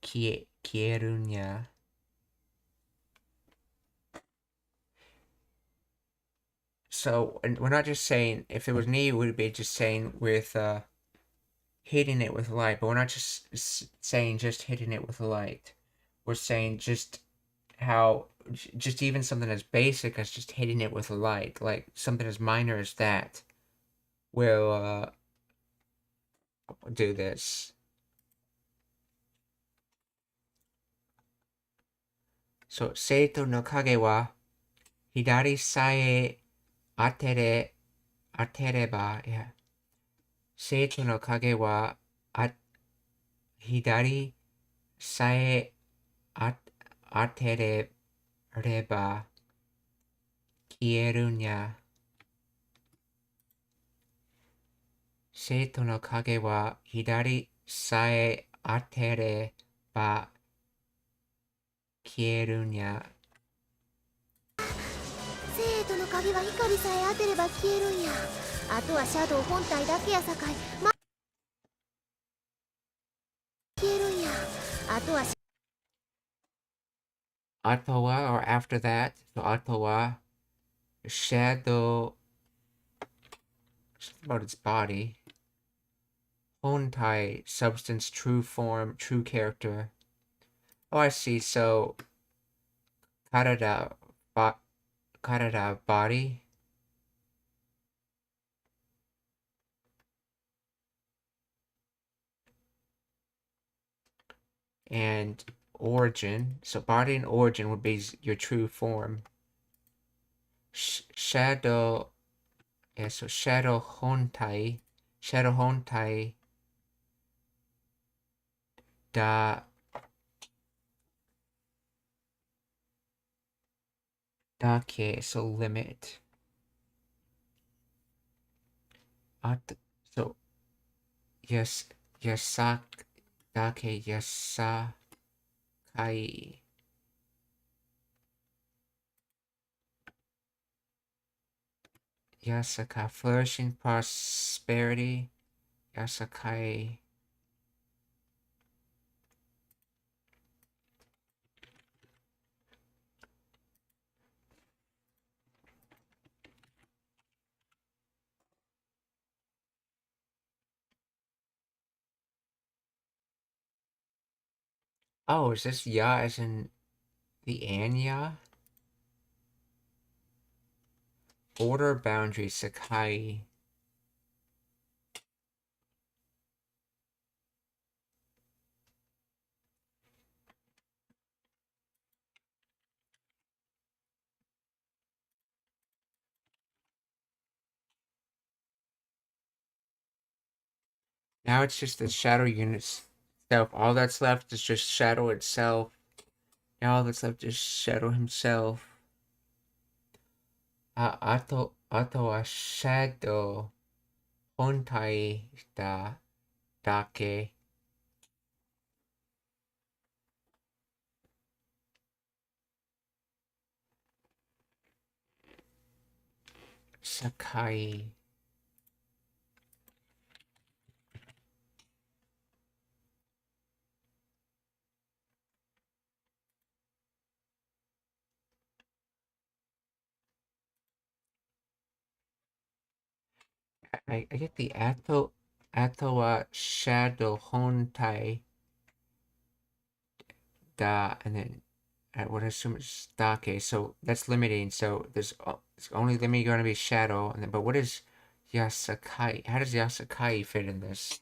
Kierunya. So, and we're not just saying, if it was ni, we would be just saying with hitting it with light, but we're not just saying just hitting it with light. we're saying just how just even something as basic as just hitting it with a light, like something as minor as that, will do this. So, 生徒の影は左さえ当てれば、いや、生徒の影は左さえ当てれば消えるにゃ。生徒の影は左さえ当てれば消えるにゃ。生徒の影は光さえ当てれば消えるんや。あとはシャドウ本体だけやさかい、消えるんや。あとはあとは or after that, so あとは shadow about its body. 本体 substance, true form, true character. Oh, I see. So 体 body. And origin. So body and origin would be your true form. Shadow. Yeah, so shadow hontai. Shadow hontai. Da. Dake. So limit. So yes. Yasak. Dake. Yasakai. Yasaka. Flourishing prosperity. Yasakai. Oh, is this ya as in the Anya? Border boundary Sakai. Now it's just the shadow units itself. All that's left is just shadow itself. Now all that's left is shadow himself. Ato wa shadow hontai dake. Sakai. I get the Ato wa shadow hontai and then I would assume it's dake, so that's limiting. So it's only limiting going to be shadow, and then but what is Yasakai? How does Yasakai fit in this?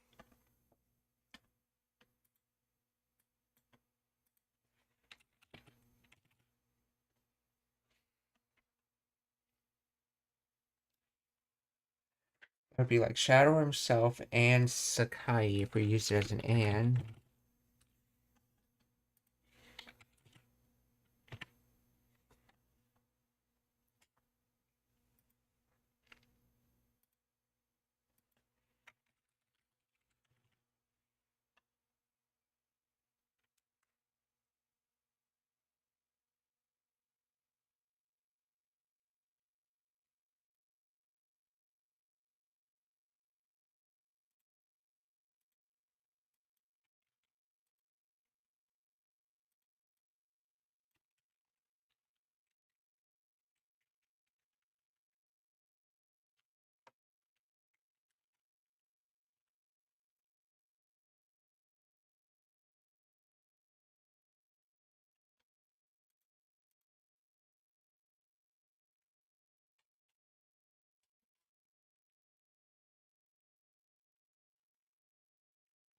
It would be like Shadow himself and Sakai if we use it as an and.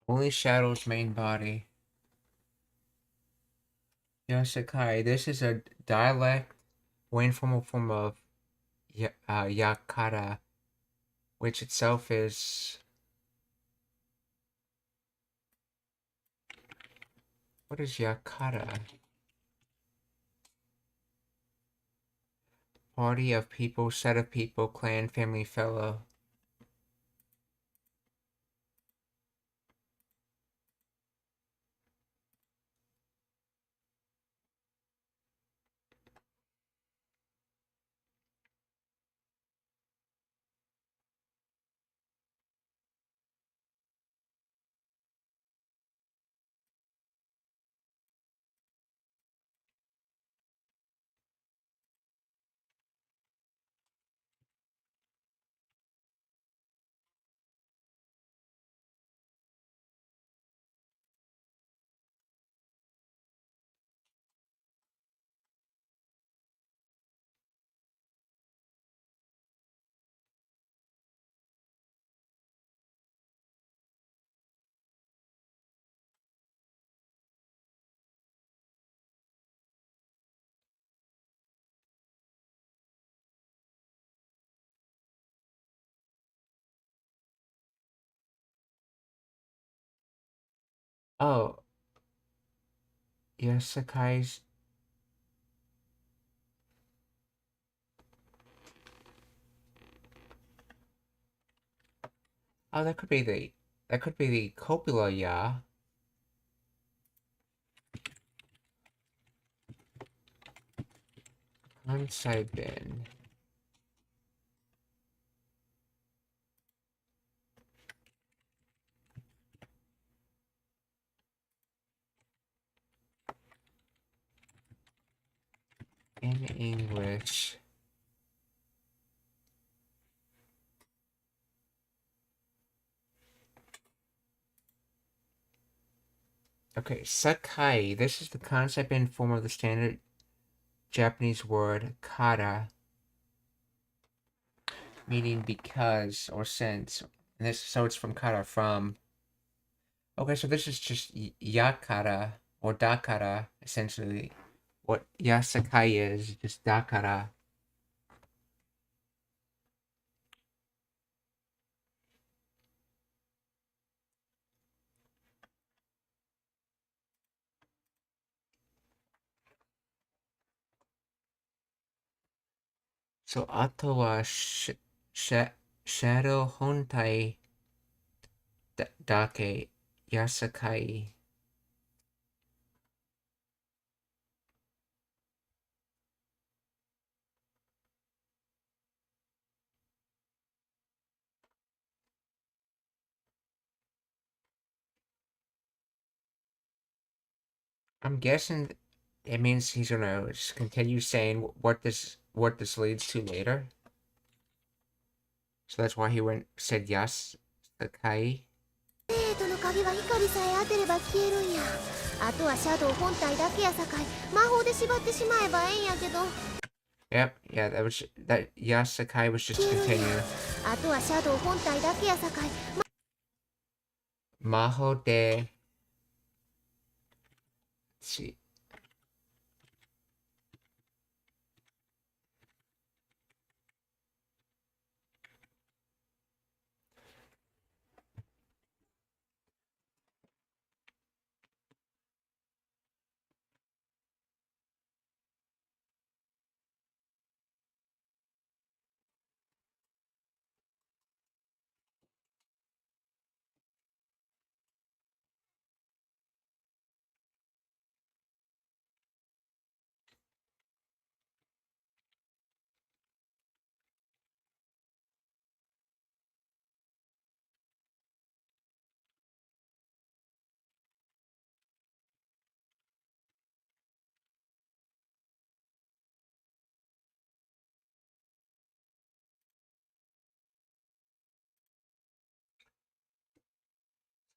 Only Shadow's main body. Yasakai. This is a dialect or informal form of Yakata, which itself is... What is Yakata? Party of people, set of people, clan, family, fellow. Oh, Yasakai's... Oh, that could be the... That could be the copula, yeah. Kansai bin. In English. Okay, Sakai. This is the concept and form of the standard Japanese word kata, meaning because or since. And this, so it's from kata, from. Okay, so this is just yakara or dakara, essentially. What yasakai is, just dakara. So, ato wa shadow hontai dake yasakai. I'm guessing it means he's gonna just continue saying what this leads to later. So that's why he said yes, Sakai. 生徒の鍵は光さえ当てれば消えるんや。あとはシャドウ本体だけやさかい魔法で縛ってしまえばええんやけど。Yep, yeah, that yes, Sakai was just to continue. あとはシャドウ本体だけやさかい。Maho de. Let's see.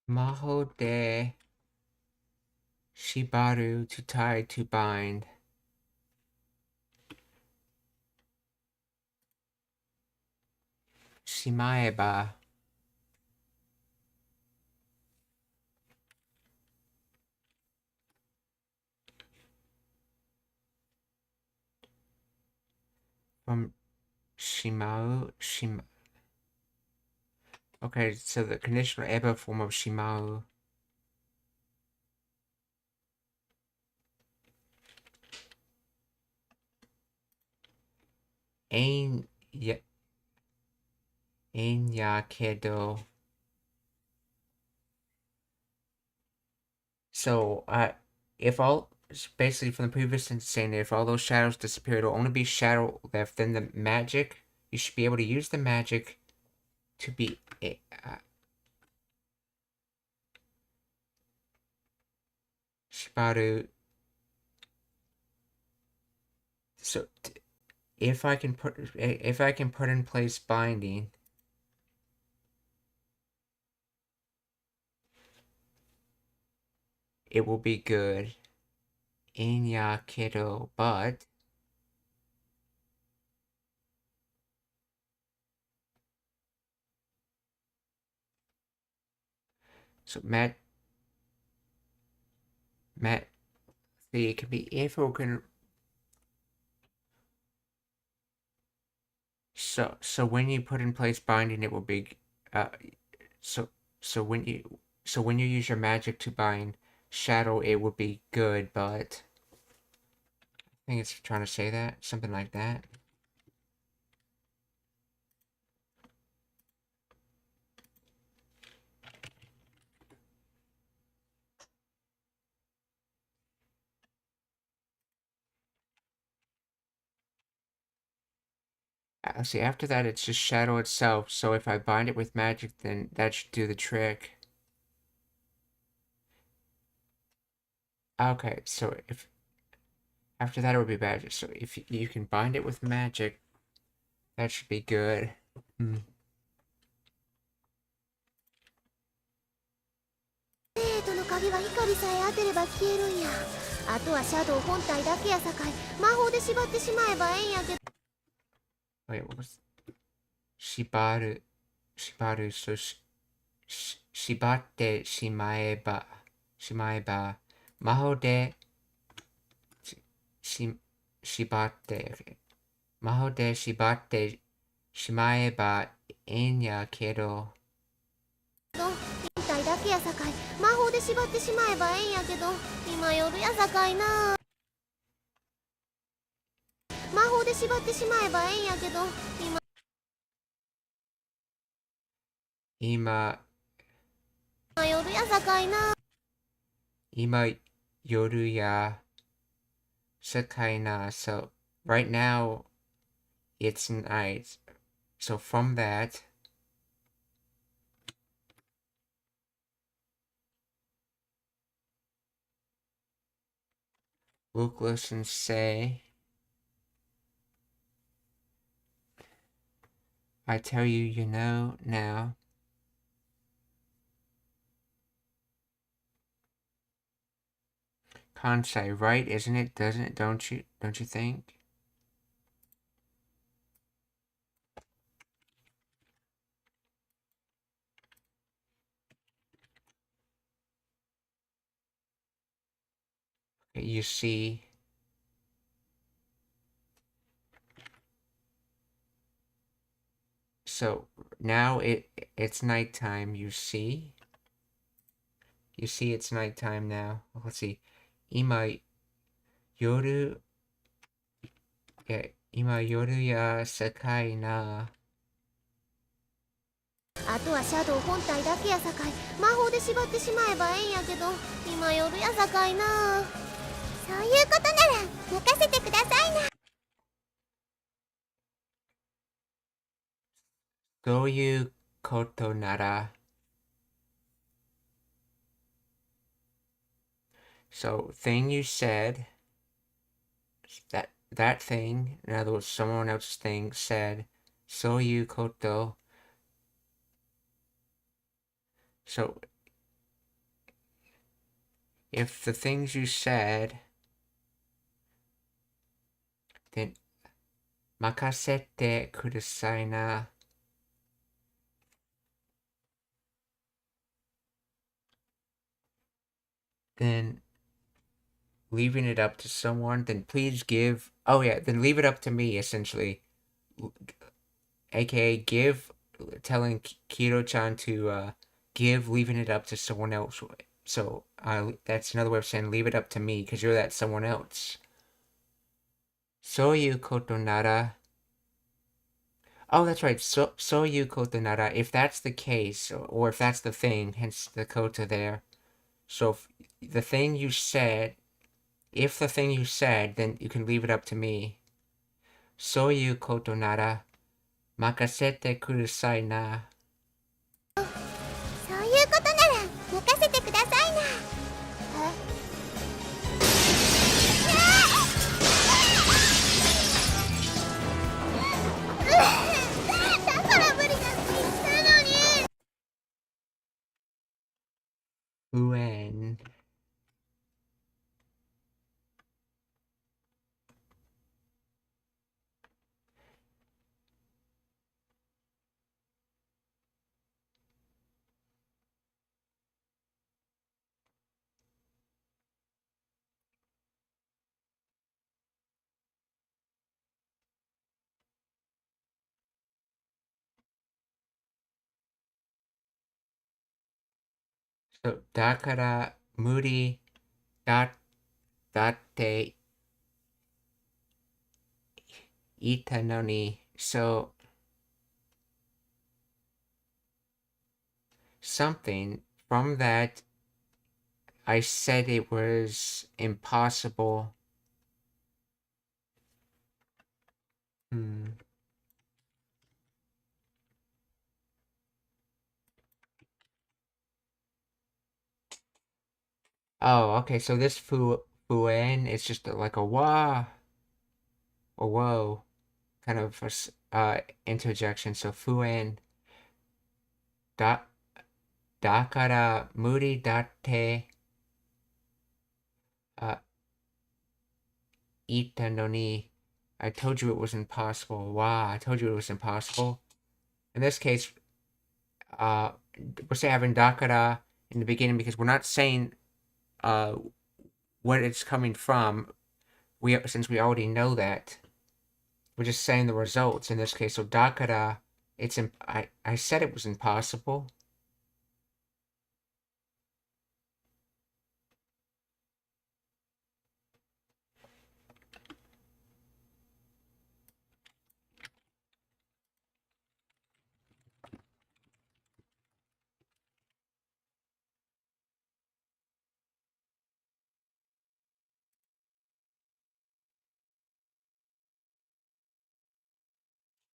Maho de Shibaru to tie to bind. Shimaeba. from Shimau, Okay, so the conditional ever form of Shimau. Ein yakedo. So, if all, basically from the previous sentence saying if all those shadows disappear, it'll only be shadow left. Then the magic, you should be able to use the magic to be, Shibaru. So, if I can put in place binding, it will be good. In yakedo, but so Matt, see, it can be if we can. So when you put in place binding, it will be, so when you use your magic to bind shadow, it would be good, but I think it's trying to say that something like that. See, after that, it's just shadow itself. So if I bind it with magic, then that should do the trick. Okay, so if after that it would be magic. So if you can bind it with magic, that should be good. 生徒の鍵は光さえ当てれば消えるんや。あとはシャドウ本体だけやさかい魔法で縛ってしまえばええんやけど。Wait, what was Shibaru? So shibatte shimaeba. Maho de shibatte. Okay. Maho de shibatte shimaeba en ya kedo. 本体だけやさかい魔法で縛ってしまえばええんやけど今夜やさかいな。魔法で縛ってしまえばええんやけど今夜やさかいな。今夜やsakai na. So right now it's night. So from that, look, listen, say. I tell you, you know now. Kansai, right? Isn't it? Doesn't it? Don't you think? You see. So now it's nighttime. You see. You see, it's nighttime now. Let's see. Ima yoru. Yeah, ima yoru ya sakai na. あとはシャドウ本体だけやさかい魔法で縛ってしまえばええんやけど今夜やさかいな。そういうことなら任せてくださいな。そういうことなら. So thing you said, that thing, in other words, someone else's thing said, そういうこと. So if the things you said, then 任せてくださいな. Then leaving it up to someone, then please give. Oh yeah, then leave it up to me, essentially. aka give, telling Kiro-chan to give, leaving it up to someone else. So that's another way of saying leave it up to me, because you're that someone else. Soyu koto nara. Oh, that's right. Soyu koto nara. If that's the case, or if that's the thing, hence the koto there. So if the thing you said, then you can leave it up to me. Soyu koto nara, makasete kudasai na. そういうことなら任せてくださいな。だから無理だって言ったのに。Uen. So, dakara muri datte ita no ni. So, something from that, I said it was impossible. Oh, okay, so this fuen is just like a wah or whoa kind of interjection. So fuen da dakara muri datte ita no ni. I told you it was impossible. Wow, I told you it was impossible. In this case, we're having dakara in the beginning because we're not saying what it's coming from. Since we already know that, we're just saying the results in this case. So dakara, I said it was impossible.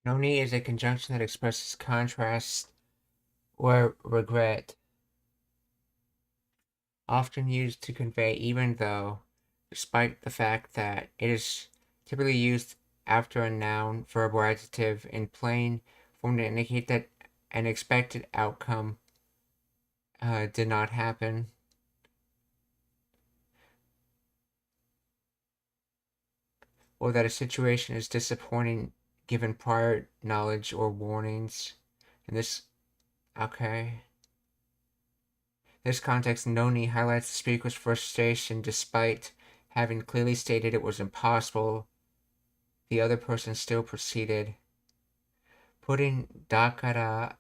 Noni is a conjunction that expresses contrast or regret, often used to convey even though, despite the fact that it is typically used after a noun, verb, or adjective in plain form to indicate that an expected outcome did not happen. Or that a situation is disappointing given prior knowledge or warnings. In this, okay. This context, Noni highlights the speaker's frustration despite having clearly stated it was impossible. The other person still proceeded. Putting dakara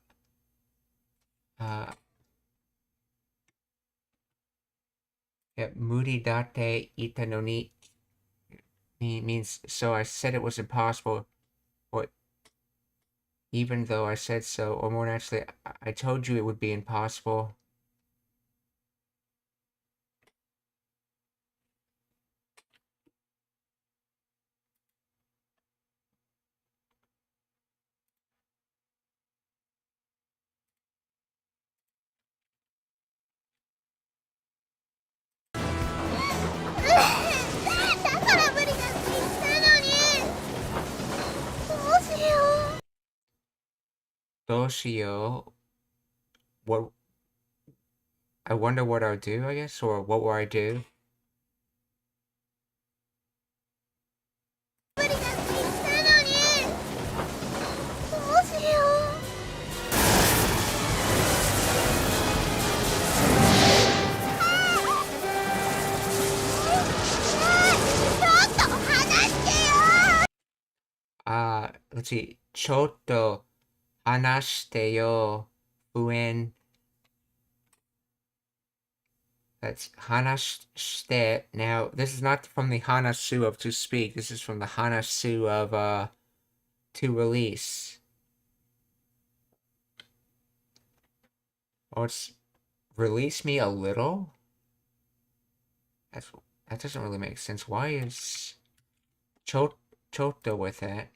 muri datte ita no ni means so I said it was impossible, or even though I said so, or more naturally, I told you it would be impossible. Doshio. What? I wonder what I'll do, I guess, or what will I do? let's see, ちょっと話してよ、buen. That's hanashite. Now, this is not from the hanasu of to speak. This is from the hanasu of to release. Or it's release me a little? That doesn't really make sense. Why is Choto with that?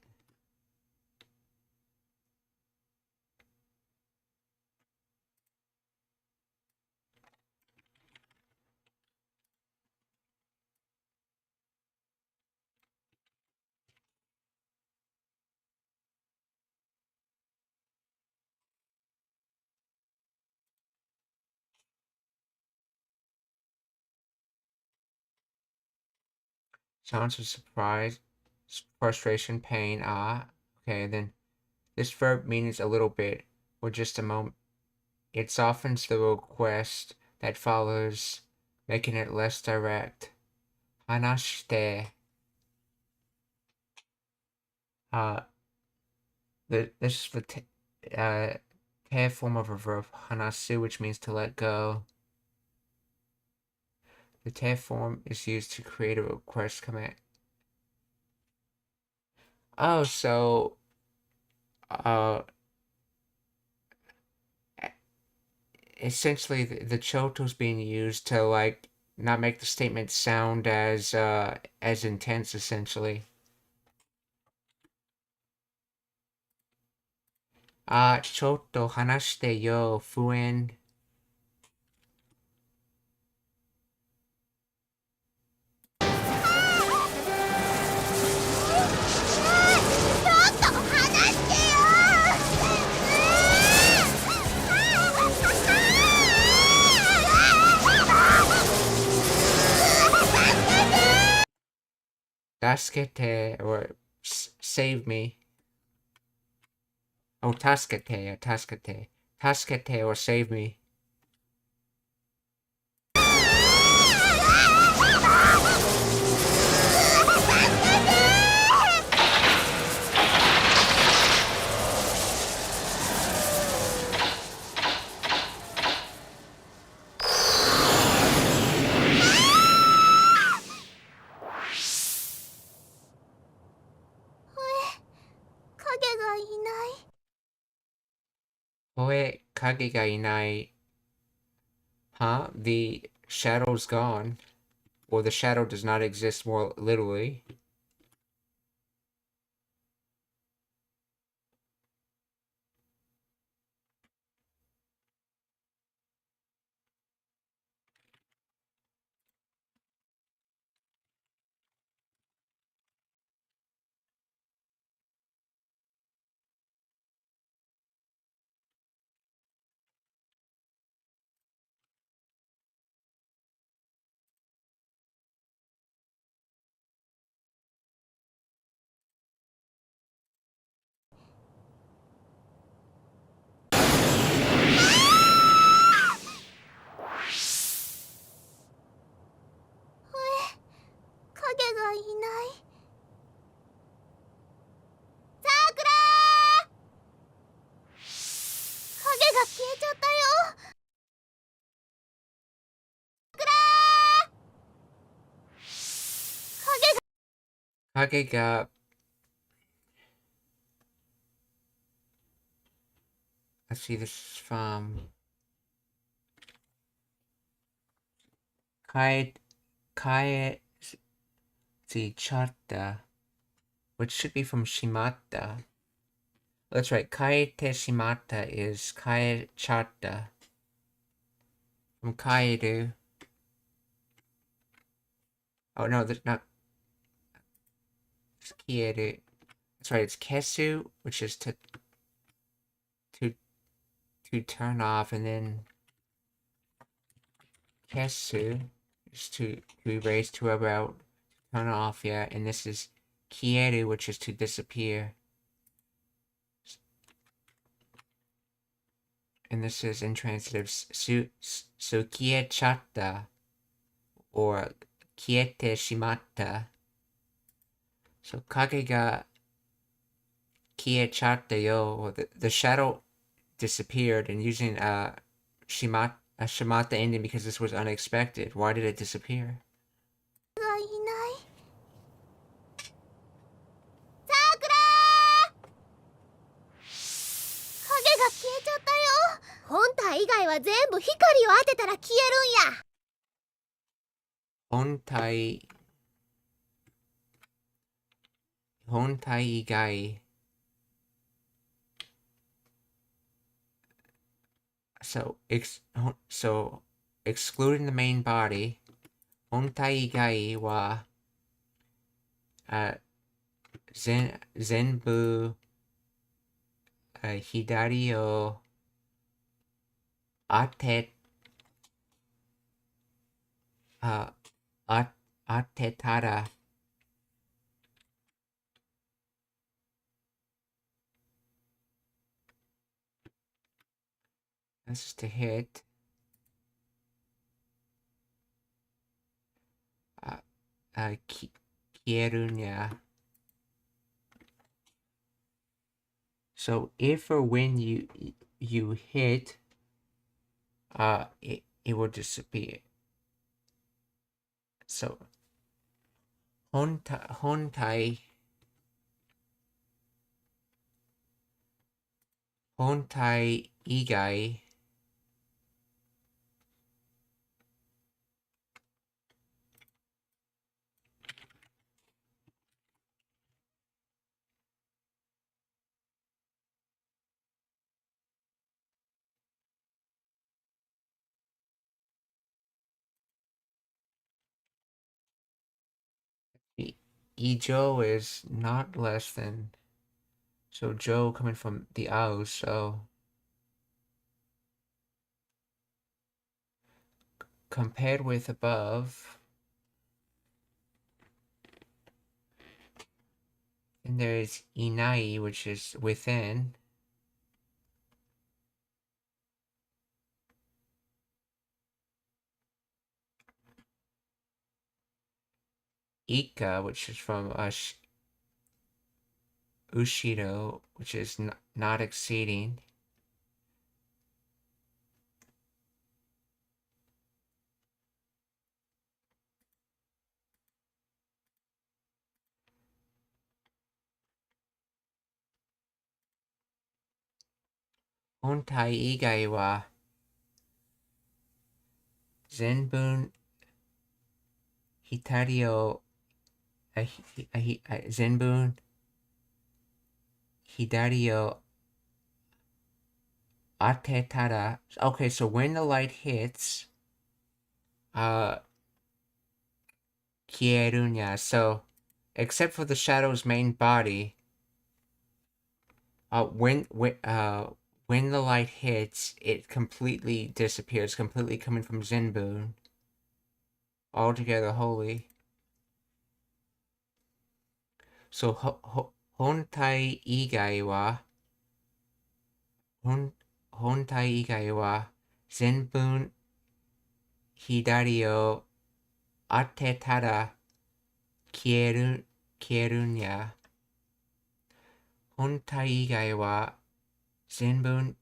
Sounds of surprise, frustration, pain. Okay, then this verb means a little bit, or just a moment. It softens the request that follows, making it less direct. Hanashite. This is the te form of a verb, hanasu, which means to let go. The te form is used to create a request command. Oh, so essentially the choto's being used to like not make the statement sound as intense, essentially. Choto hanashite yo, fuen. Tasukete, or save me. Oh, tasukete, tasukete. Tasukete, or save me. Oe, kage ga inai. Huh? The shadow's gone. Or the shadow does not exist, more literally. Kage ga. Let's see, this is from Kai Chatta, which should be from Shimata. That's right, Kaete Shimata is Kai Chatta from Kaeru. Oh no, that's not. It's Kieru. That's right, it's Kesu, which is to turn off, and then Kesu is to erase, to about, turn off, yeah, and this is Kieru, which is to disappear. And this is intransitive so kiechata or kiete shimata. So kage ga Kiechattayo, the shadow disappeared, and using Shimata ending because this was unexpected. Why did it disappear? がいないさくら影が消えちゃったよ本体以外は全部光を当てたら消えるんや本体以外 so excluding the main body 本体以外は全部左を当てたらThat's just a hit. Kierunya. So if or when you hit, it will disappear. So hontai igai Ijo is not less than, so Joe coming from the O's, so compared with above, and there's Inai, which is within. Ika, which is from Ushido, which is not exceeding. Hontai igai wa zenbun hitari o zenbun hidari o ate tara. Okay, so when the light hits, kierunya. So, except for the shadow's main body, when the light hits, it completely disappears, completely coming from Zenbun. Altogether holy. So, hontai igai wa Zenbun hidari o ate tara kierunya. Hontai igai wa Zenbun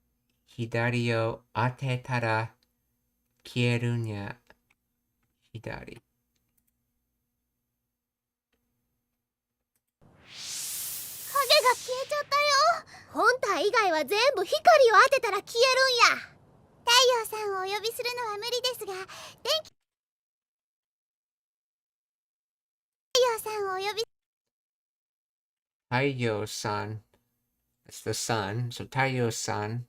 hidari o ate tara kierunya. Hidari. 影が消えちゃったよ本体以外は全部光を当てたら消えるんや太陽さんをお呼びするのは無理ですが電気太陽さんをお呼び Taiyo-san. That's the sun. So Taiyo-san.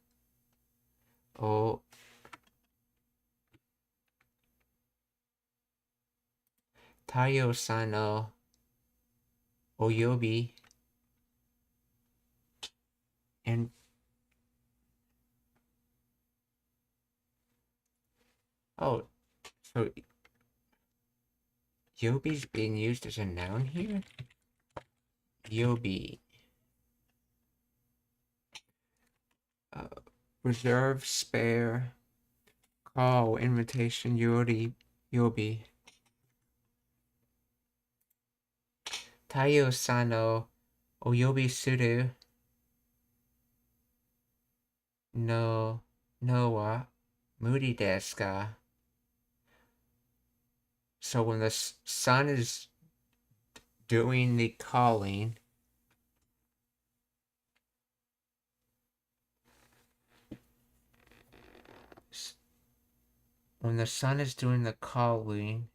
Oh. Taiyo-san o Oyobi. And oh, so Yobi's being used as a noun here? Yobi. Reserve, spare, call, invitation, Yobi. Taiyo-san o Oyobi suru no wa moody desu ka? So when the sun is doing the calling, when the sun is doing the calling,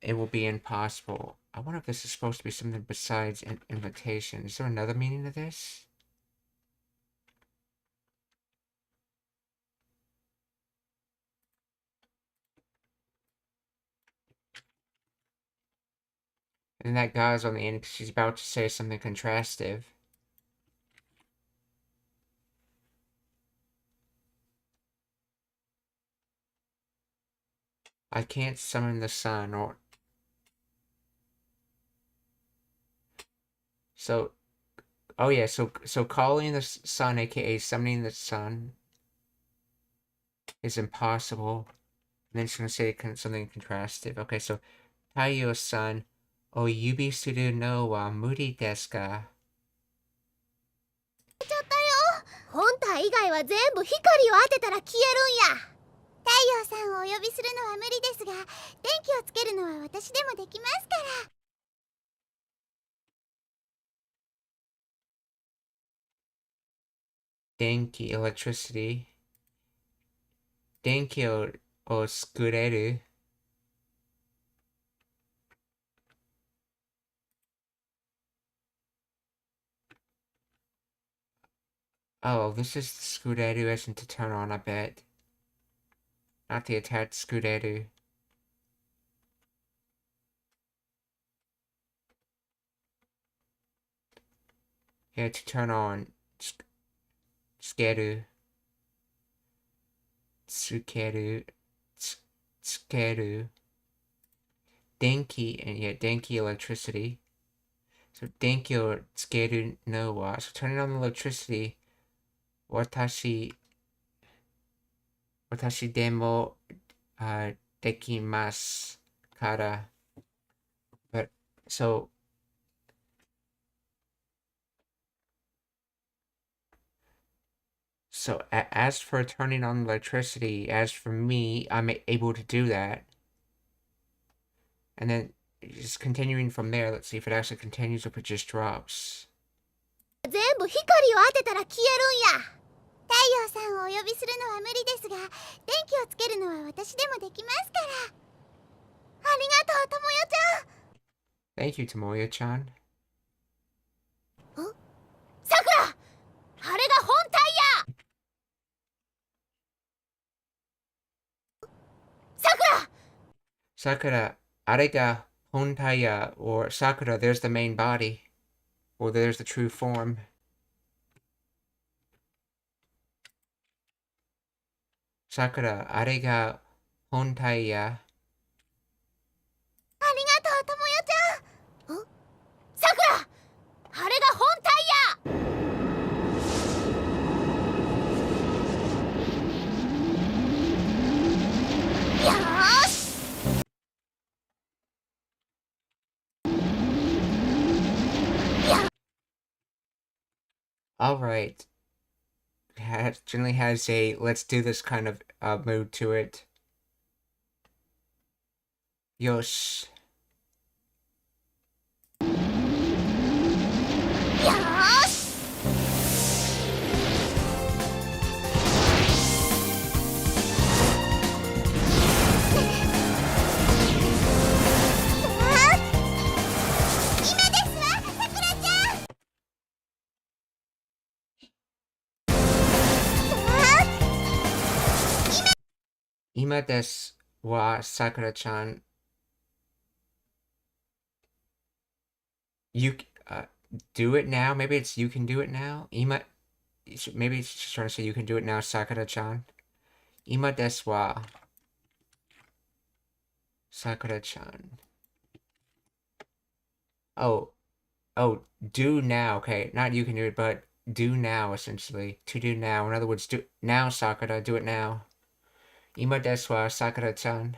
it will be impossible. I wonder if this is supposed to be something besides an invitation. Is there another meaning to this? And that guy's on the end because she's about to say something contrastive. I can't summon the sun, or... So, oh yeah, so calling the sun, aka summoning the sun, is impossible. And then she's gonna say something contrastive. Okay, so, Taiyo-san, o yubi suru no wa muri desu ka? ちゃったよ。本体以外は全部光を当てたら消えるんや。太陽さんをお呼びするのは無理ですが、電気をつけるのは私でもできますから。Denki, electricity. Denki o tsukureru. Oh, this is tsukureru as in to turn on, I bet. Not the attached tsukureru. Yeah, to turn on. Tsukeru. Tsukeru. Tsukeru. Denki, and yeah, Denki electricity. So Denki or Tsukeru no wa. So turning on the electricity. Watashi demo dekimasu kara. But so as for turning on electricity, as for me, I'm able to do that. And then just continuing from there, let's see if it actually continues or if it just drops. 全部光を当てたら消えるんや。太陽さんをお呼びするのは無理ですが、電気をつけるのは私でもできますから。ありがとう、ともよちゃん。Thank you, Tomoyo-chan. さくら、あれが本体や。さくら。Sakura, arega hontaya, or Sakura, there's the main body. Or there's the true form. Sakura, arega hontaya. ありがとう、ともよちゃん。さくら、あれが本体や。よーし。Alright. Generally has a let's do this kind of mood to it. Yosh. よーし。Ima desu wa Sakura-chan. You do it now. Maybe it's you can do it now. Ima, maybe it's just trying to say you can do it now, Sakura-chan. Ima desu wa Sakura-chan. Oh, do now. Okay, not you can do it, but do now, essentially. To do now. In other words, do now, Sakura. Do it now. Ima desu wa Sakura-chan.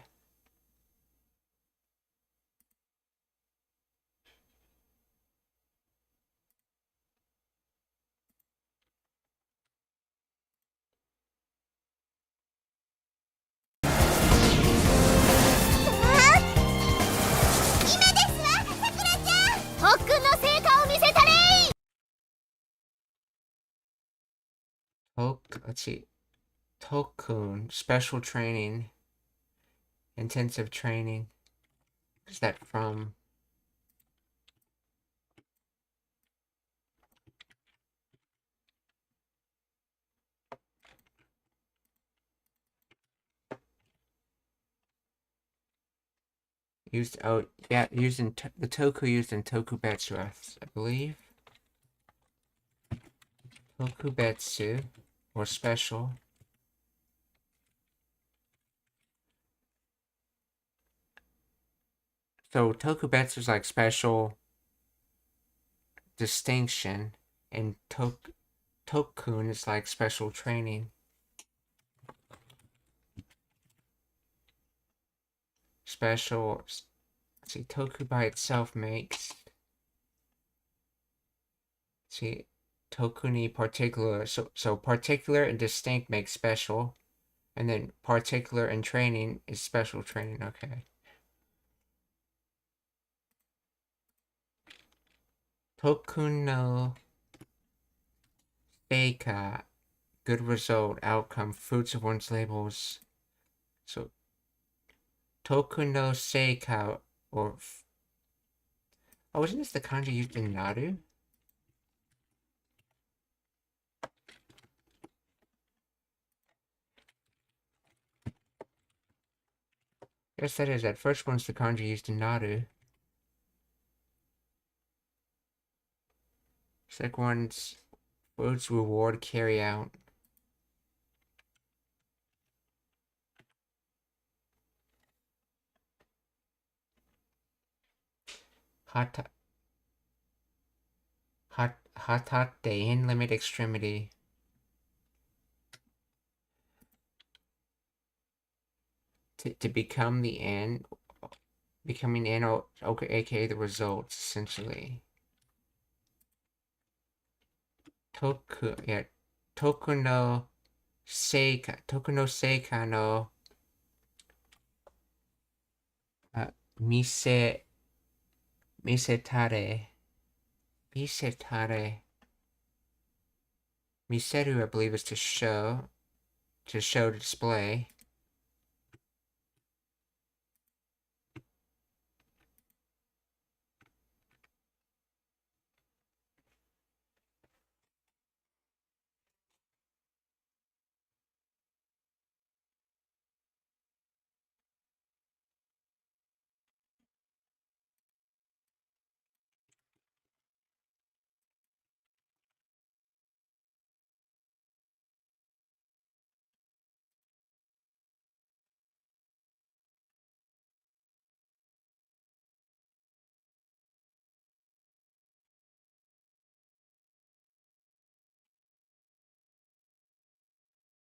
Let's see. Tokun, special training, intensive training. Is that from? Used, oh, yeah, used in, the toku used in Tokubetsu, I believe. Tokubetsu, or special. So Tokubetsu is like special distinction, and Tokun is like special training. Special, let's see, Toku by itself makes, let's see, Tokuni particular, so particular and distinct makes special, and then particular and training is special training, okay. Tokun no Seika, good result, outcome, fruits of one's labels. So Tokun no Seika, or oh, isn't this the kanji used in Naru? Yes, that is. That first one's the kanji used in Naru. Second one's fruits, reward, carry out. Hata, hatate, in limit extremity. To become the end, becoming an, okay, aka the results, essentially. Toku, yeah, Toku no Seika no mise, misetare, misetare. Miseru, I believe, is to show, display.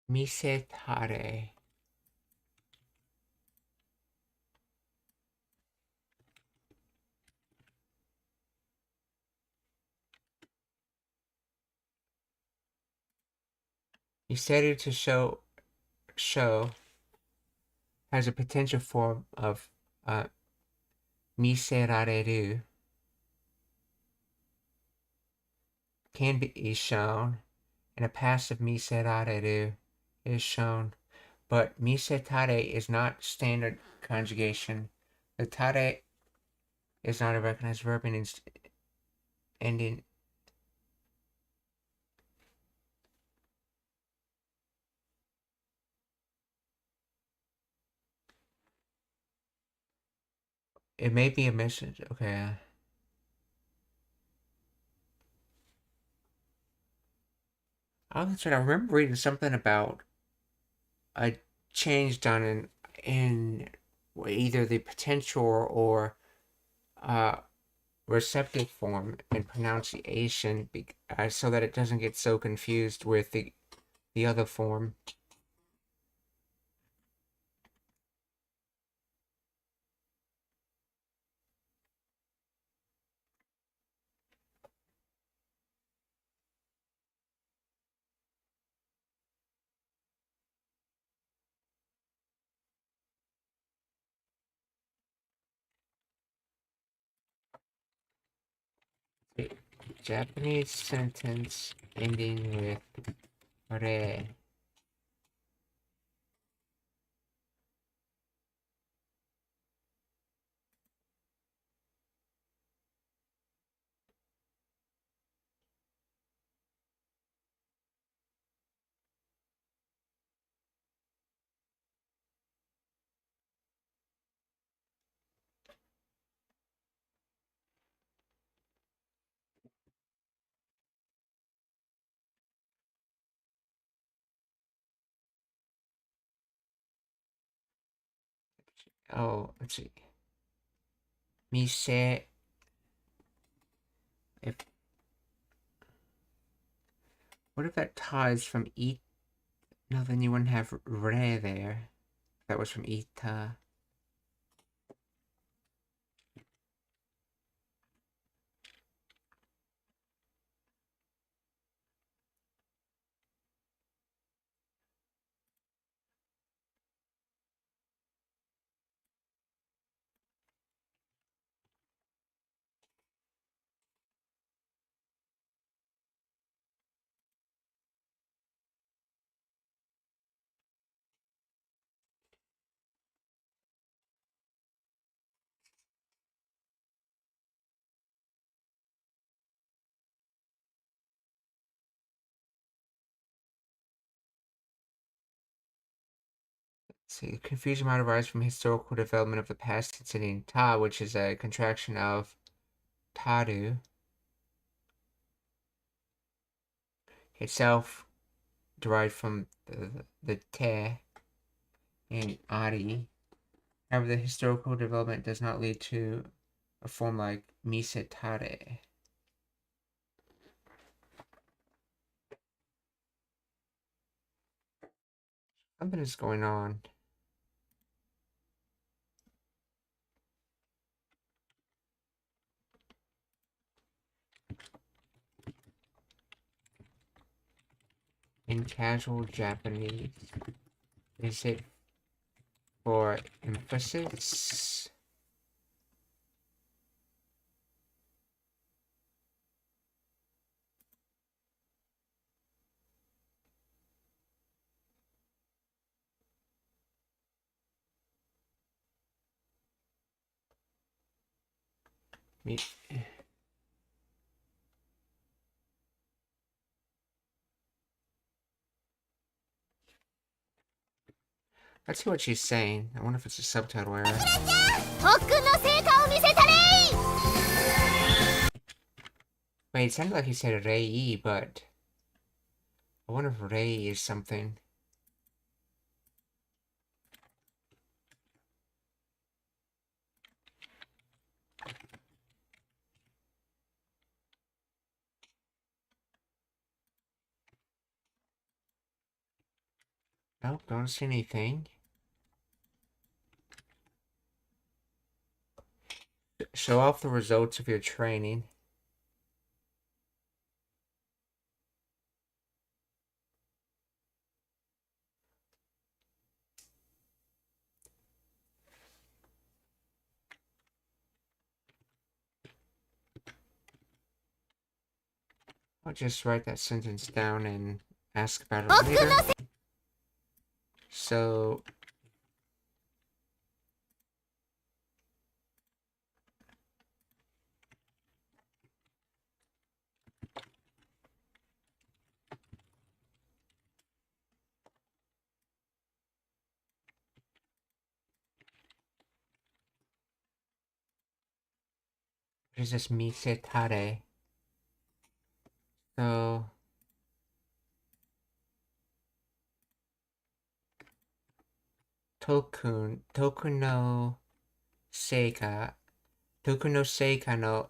Misetare. Miseru, to show has a potential form of miserareru, can be shown, and a passive miserareru is shown. But misetare is not standard conjugation. The tare is not a recognized verb and in it may be a message. Okay. Oh, that's right. I remember reading something about a change done in either the potential or uh, receptive form and pronunciation, so that it doesn't get so confused with the other form. Japanese sentence ending with れ。Oh, let's see. Mise. If what if that ta is from it? No, then you wouldn't have re there. That was from ita. See, confusion might arise from historical development of the past concerning ta, which is a contraction of taru itself, derived from the te and ari. However, the historical development does not lead to a form like misetare. Something is going on. In casual Japanese, is it for emphasis? Let's see what she's saying. I wonder if it's a subtitle error. Wait, it sounded like he said rei, but I wonder if rei is something. Nope, don't see anything. Show off the results of your training. I'll just write that sentence down and ask about it later. So, what is this misetare? So, toku no seika no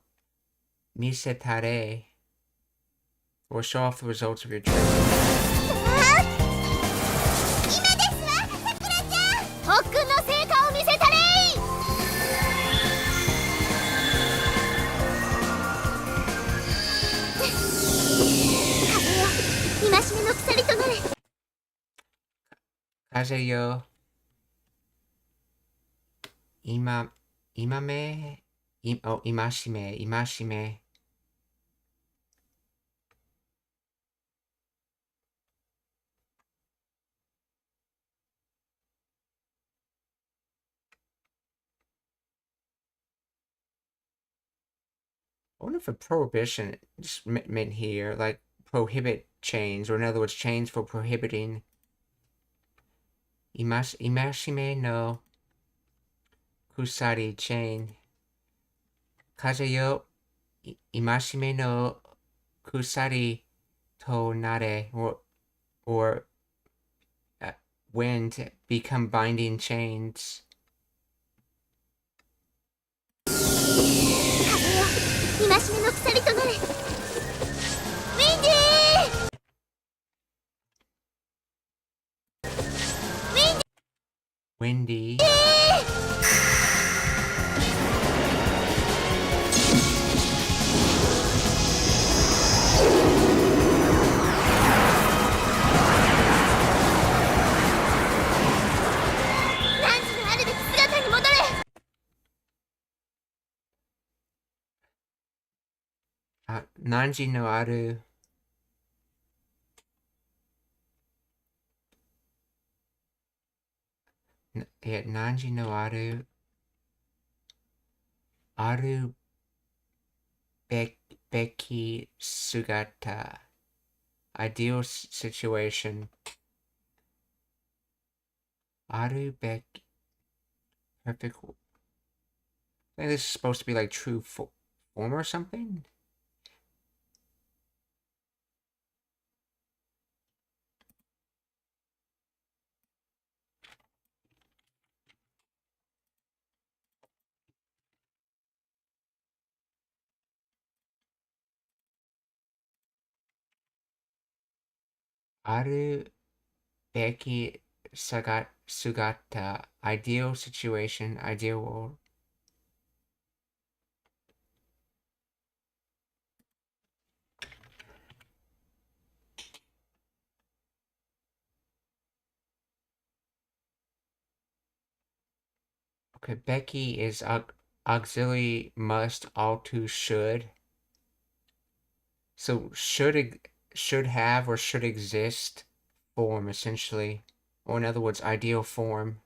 misetare will show off the results of your training. Kaze yo imashime. wonder if a prohibition just meant here, like prohibit chains, or in other words, chains for prohibiting. Imashime no kusari chain. Kaze yo imashime no kusari to nare, or wind become binding chains. 風よ、戒めの鎖となれ。ウィンディー。Windy. Nanji no aru. Nanji no aru. Aru beki sugata. Ideal situation. Aru beki. Perfect. I think this is supposed to be like true form or something. Aru beki sugata. Ideal situation, ideal world. Okay, Becky is auxiliary must, all to should. So should have or should exist form, essentially. Or in other words, ideal form.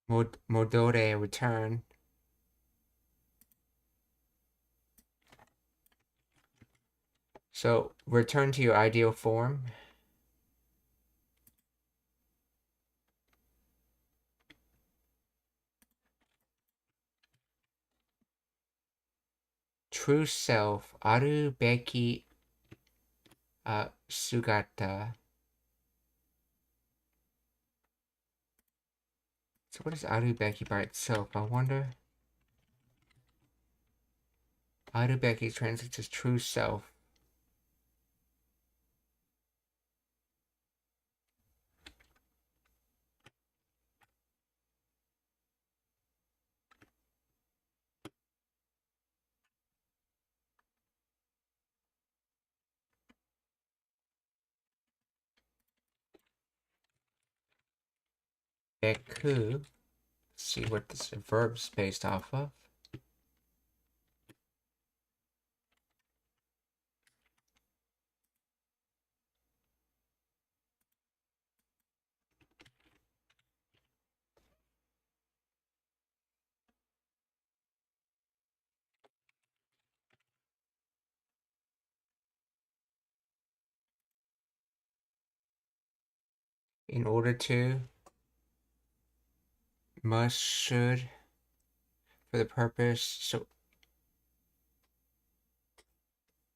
Modore, return. So return to your ideal form. True self, aru beki sugata. So what is aru beki by itself? I wonder. Aru beki translates as true self. Beku. Let's see what this verb's based off of. In order to, must, should, for the purpose,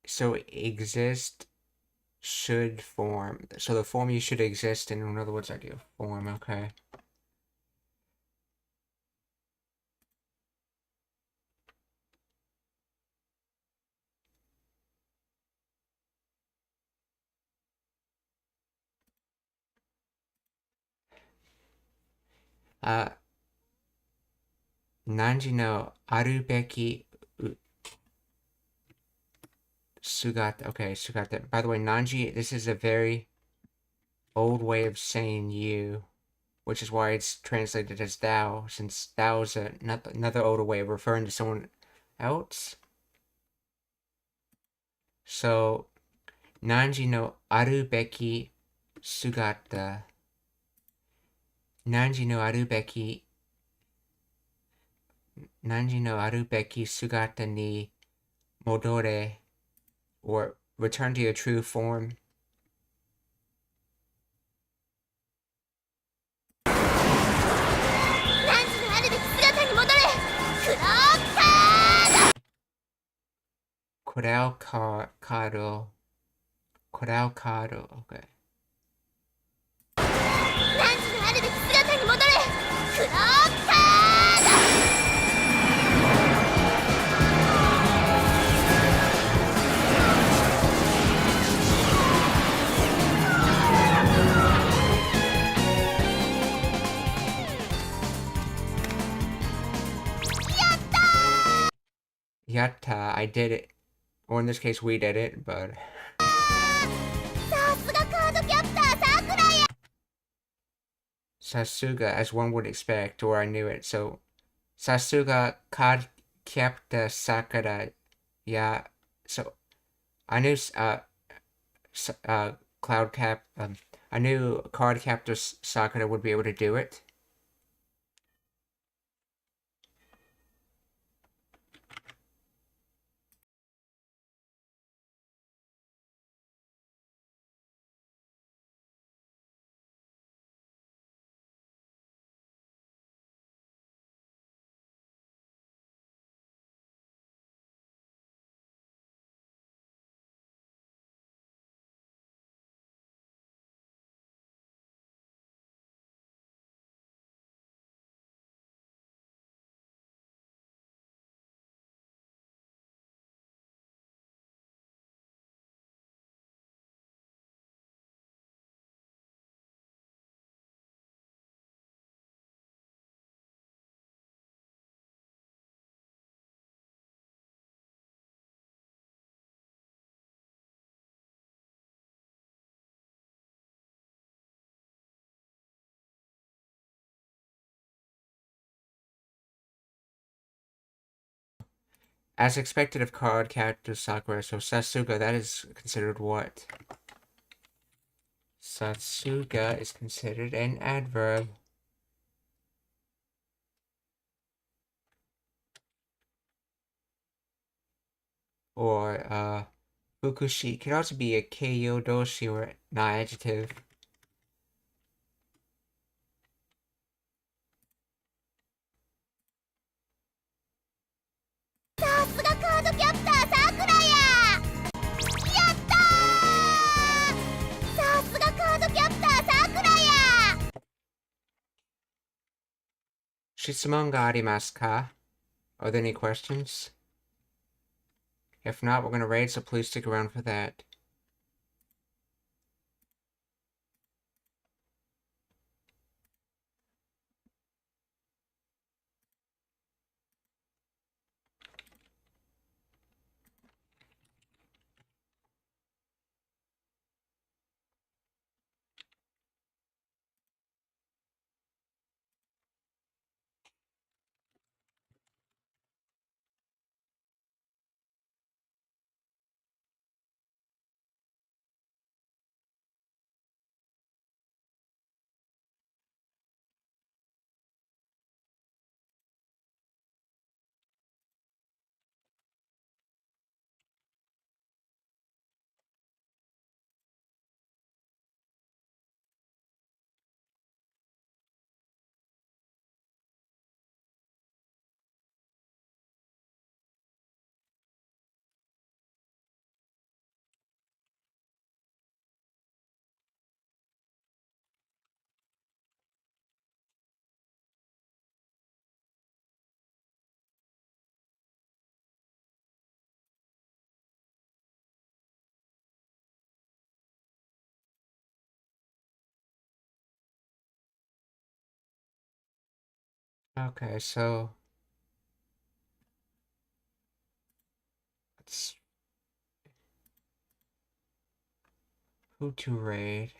so exist, should form. So the form you should exist in other words, ideal form, okay. Nanji no aru beki sugata. Okay, sugata. By the way, Nanji, this is a very old way of saying you, which is why it's translated as thou, since thou is another older way of referring to someone else. So, Nanji no aru beki 姿。汝のあるべき姿に戻れ or return to your true form. 汝のあるべき姿に戻れクローカードコラウカード okay. 汝のあるべき姿に戻れクローカードYatta, I did it. Or in this case, we did it, but... さすがカードキャプターさくらや Sasuga, as one would expect, or I knew it. So, Sasuga, Card Captor Sakura. Yeah, so I knew I knew Card Captor Sakura would be able to do it. As expected of Card Captor Sakura, so Sasuga, that is considered what? Sasuga is considered an adverb. Or, Fukushi could also be a keiyodoshi or not adjective. さすがカードキャプターさくらややったーさすがカードキャプターさくらや Shitsumon ga arimasu ka? Are there any questions? If not, we're gonna raid, so please stick around for that. Okay, so let's who to raid.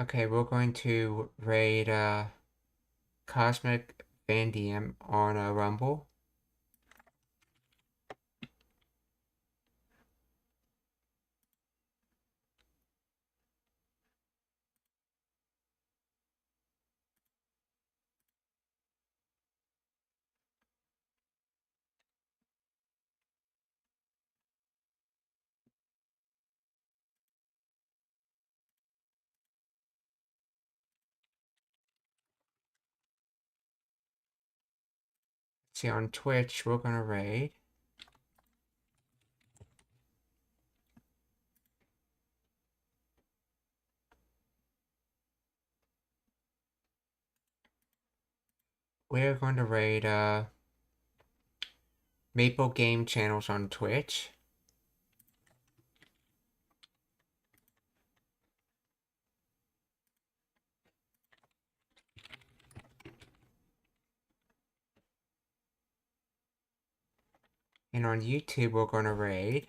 Okay, we're going to raid Cosmic Van Diem on Rumble. See, on Twitch, we're gonna raid. We're going to raid Maple Game Channels on Twitch. And on YouTube, we're going to raid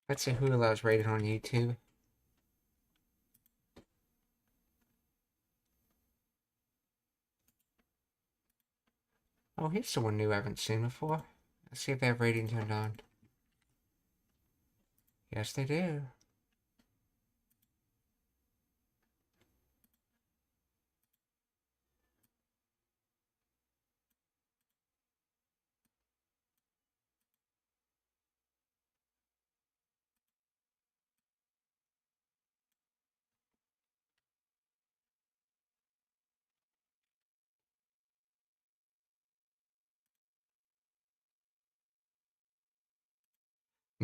Let's see who allows rated on YouTube. Oh, here's someone new I haven't seen before. Let's see if they have rating turned on. Yes, they do.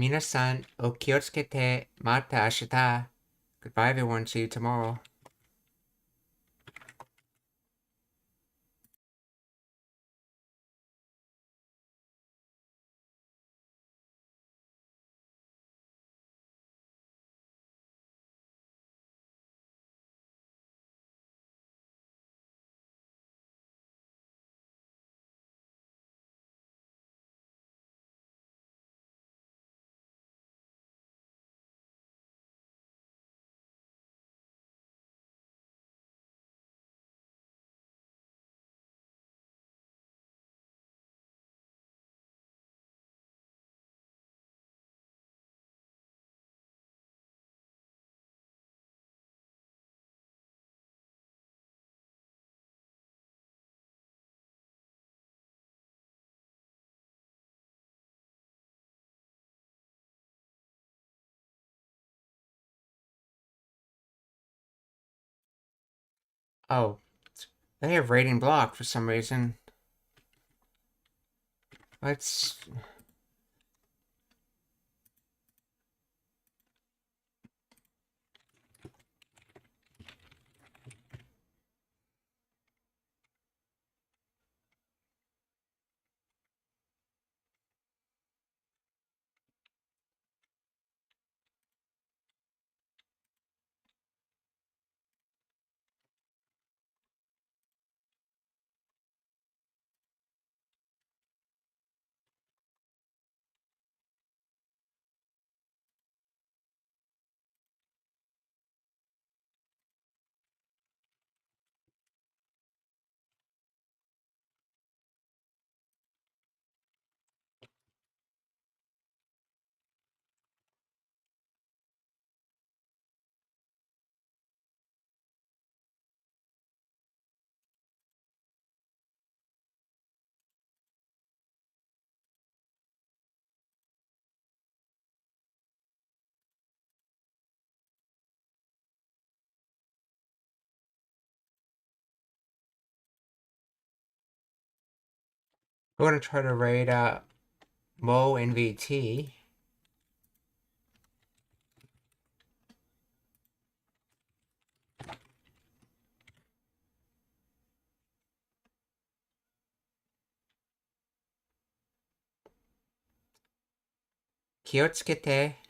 Minasan, okiyotsukete, mata ashita. Goodbye, everyone. See you tomorrow. Oh, they have rating blocked for some reason. Let's... We're gonna try to raid Mo NVT. 気をつけて。